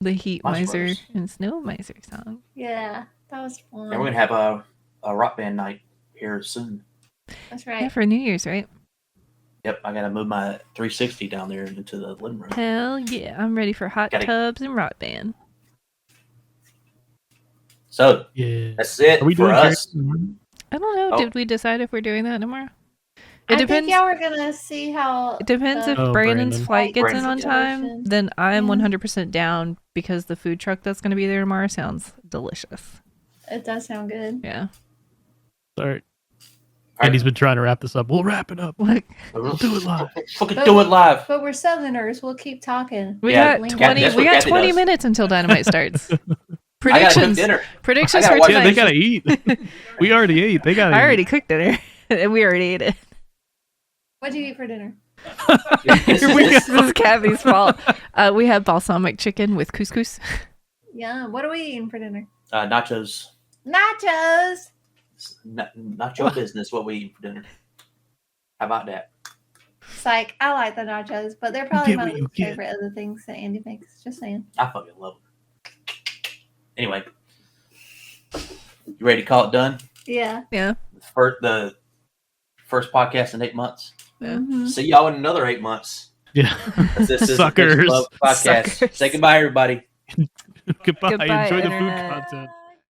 the Heat March Miser Brothers. and Snow Miser song. Yeah, that was fun. And we're gonna have a rock band night here soon. That's Yeah, right. for New Year's, right? Yep, I gotta move my 360 down there into the living room. Hell yeah, I'm ready for hot Gotta- tubs and rock band. So Yeah. that's it Are we for doing us. karaoke tomorrow? I don't know. Oh. Did we decide if we're doing that tomorrow? I It depends. think y'all were gonna see how. It depends if Oh, Brandon's Brandon. flight gets in Brandon. on time. Situation. Then I'm Yeah. 100% down because the food truck that's going to be there tomorrow sounds delicious. It does sound good. Yeah. Sorry. Andy's been trying to wrap this up. We'll wrap it up. Like We'll do it live. Fucking do it live. But we're Southerners. We'll keep talking. we Yeah, got Kathy- 20. that's We what got Kathy 20 does. minutes until Dynamite starts. I gotta cook Predictions. dinner. Predictions I gotta for watch- Yeah, they tonight. gotta eat. We already ate. They gotta I already eat. cooked dinner. And we already ate it. What'd you eat for dinner? Here we This go. is Kathy's fault. We had balsamic chicken with couscous. Yum. What are we eating for dinner? Nachos. Nachos. Not your business what we eat for dinner. How about that? It's like I like the nachos, but they're probably get my what you least get. favorite of the things that Andy makes. Just saying. I fucking love them. Anyway, you ready to call it done? Yeah. Yeah. The first podcast in 8 months. Yeah. Mhm. See y'all in another 8 months. Yeah. This is Suckers. the Bitch Love podcast. Suckers. Say goodbye, everybody. Goodbye. Goodbye, Enjoy the Internet. food content.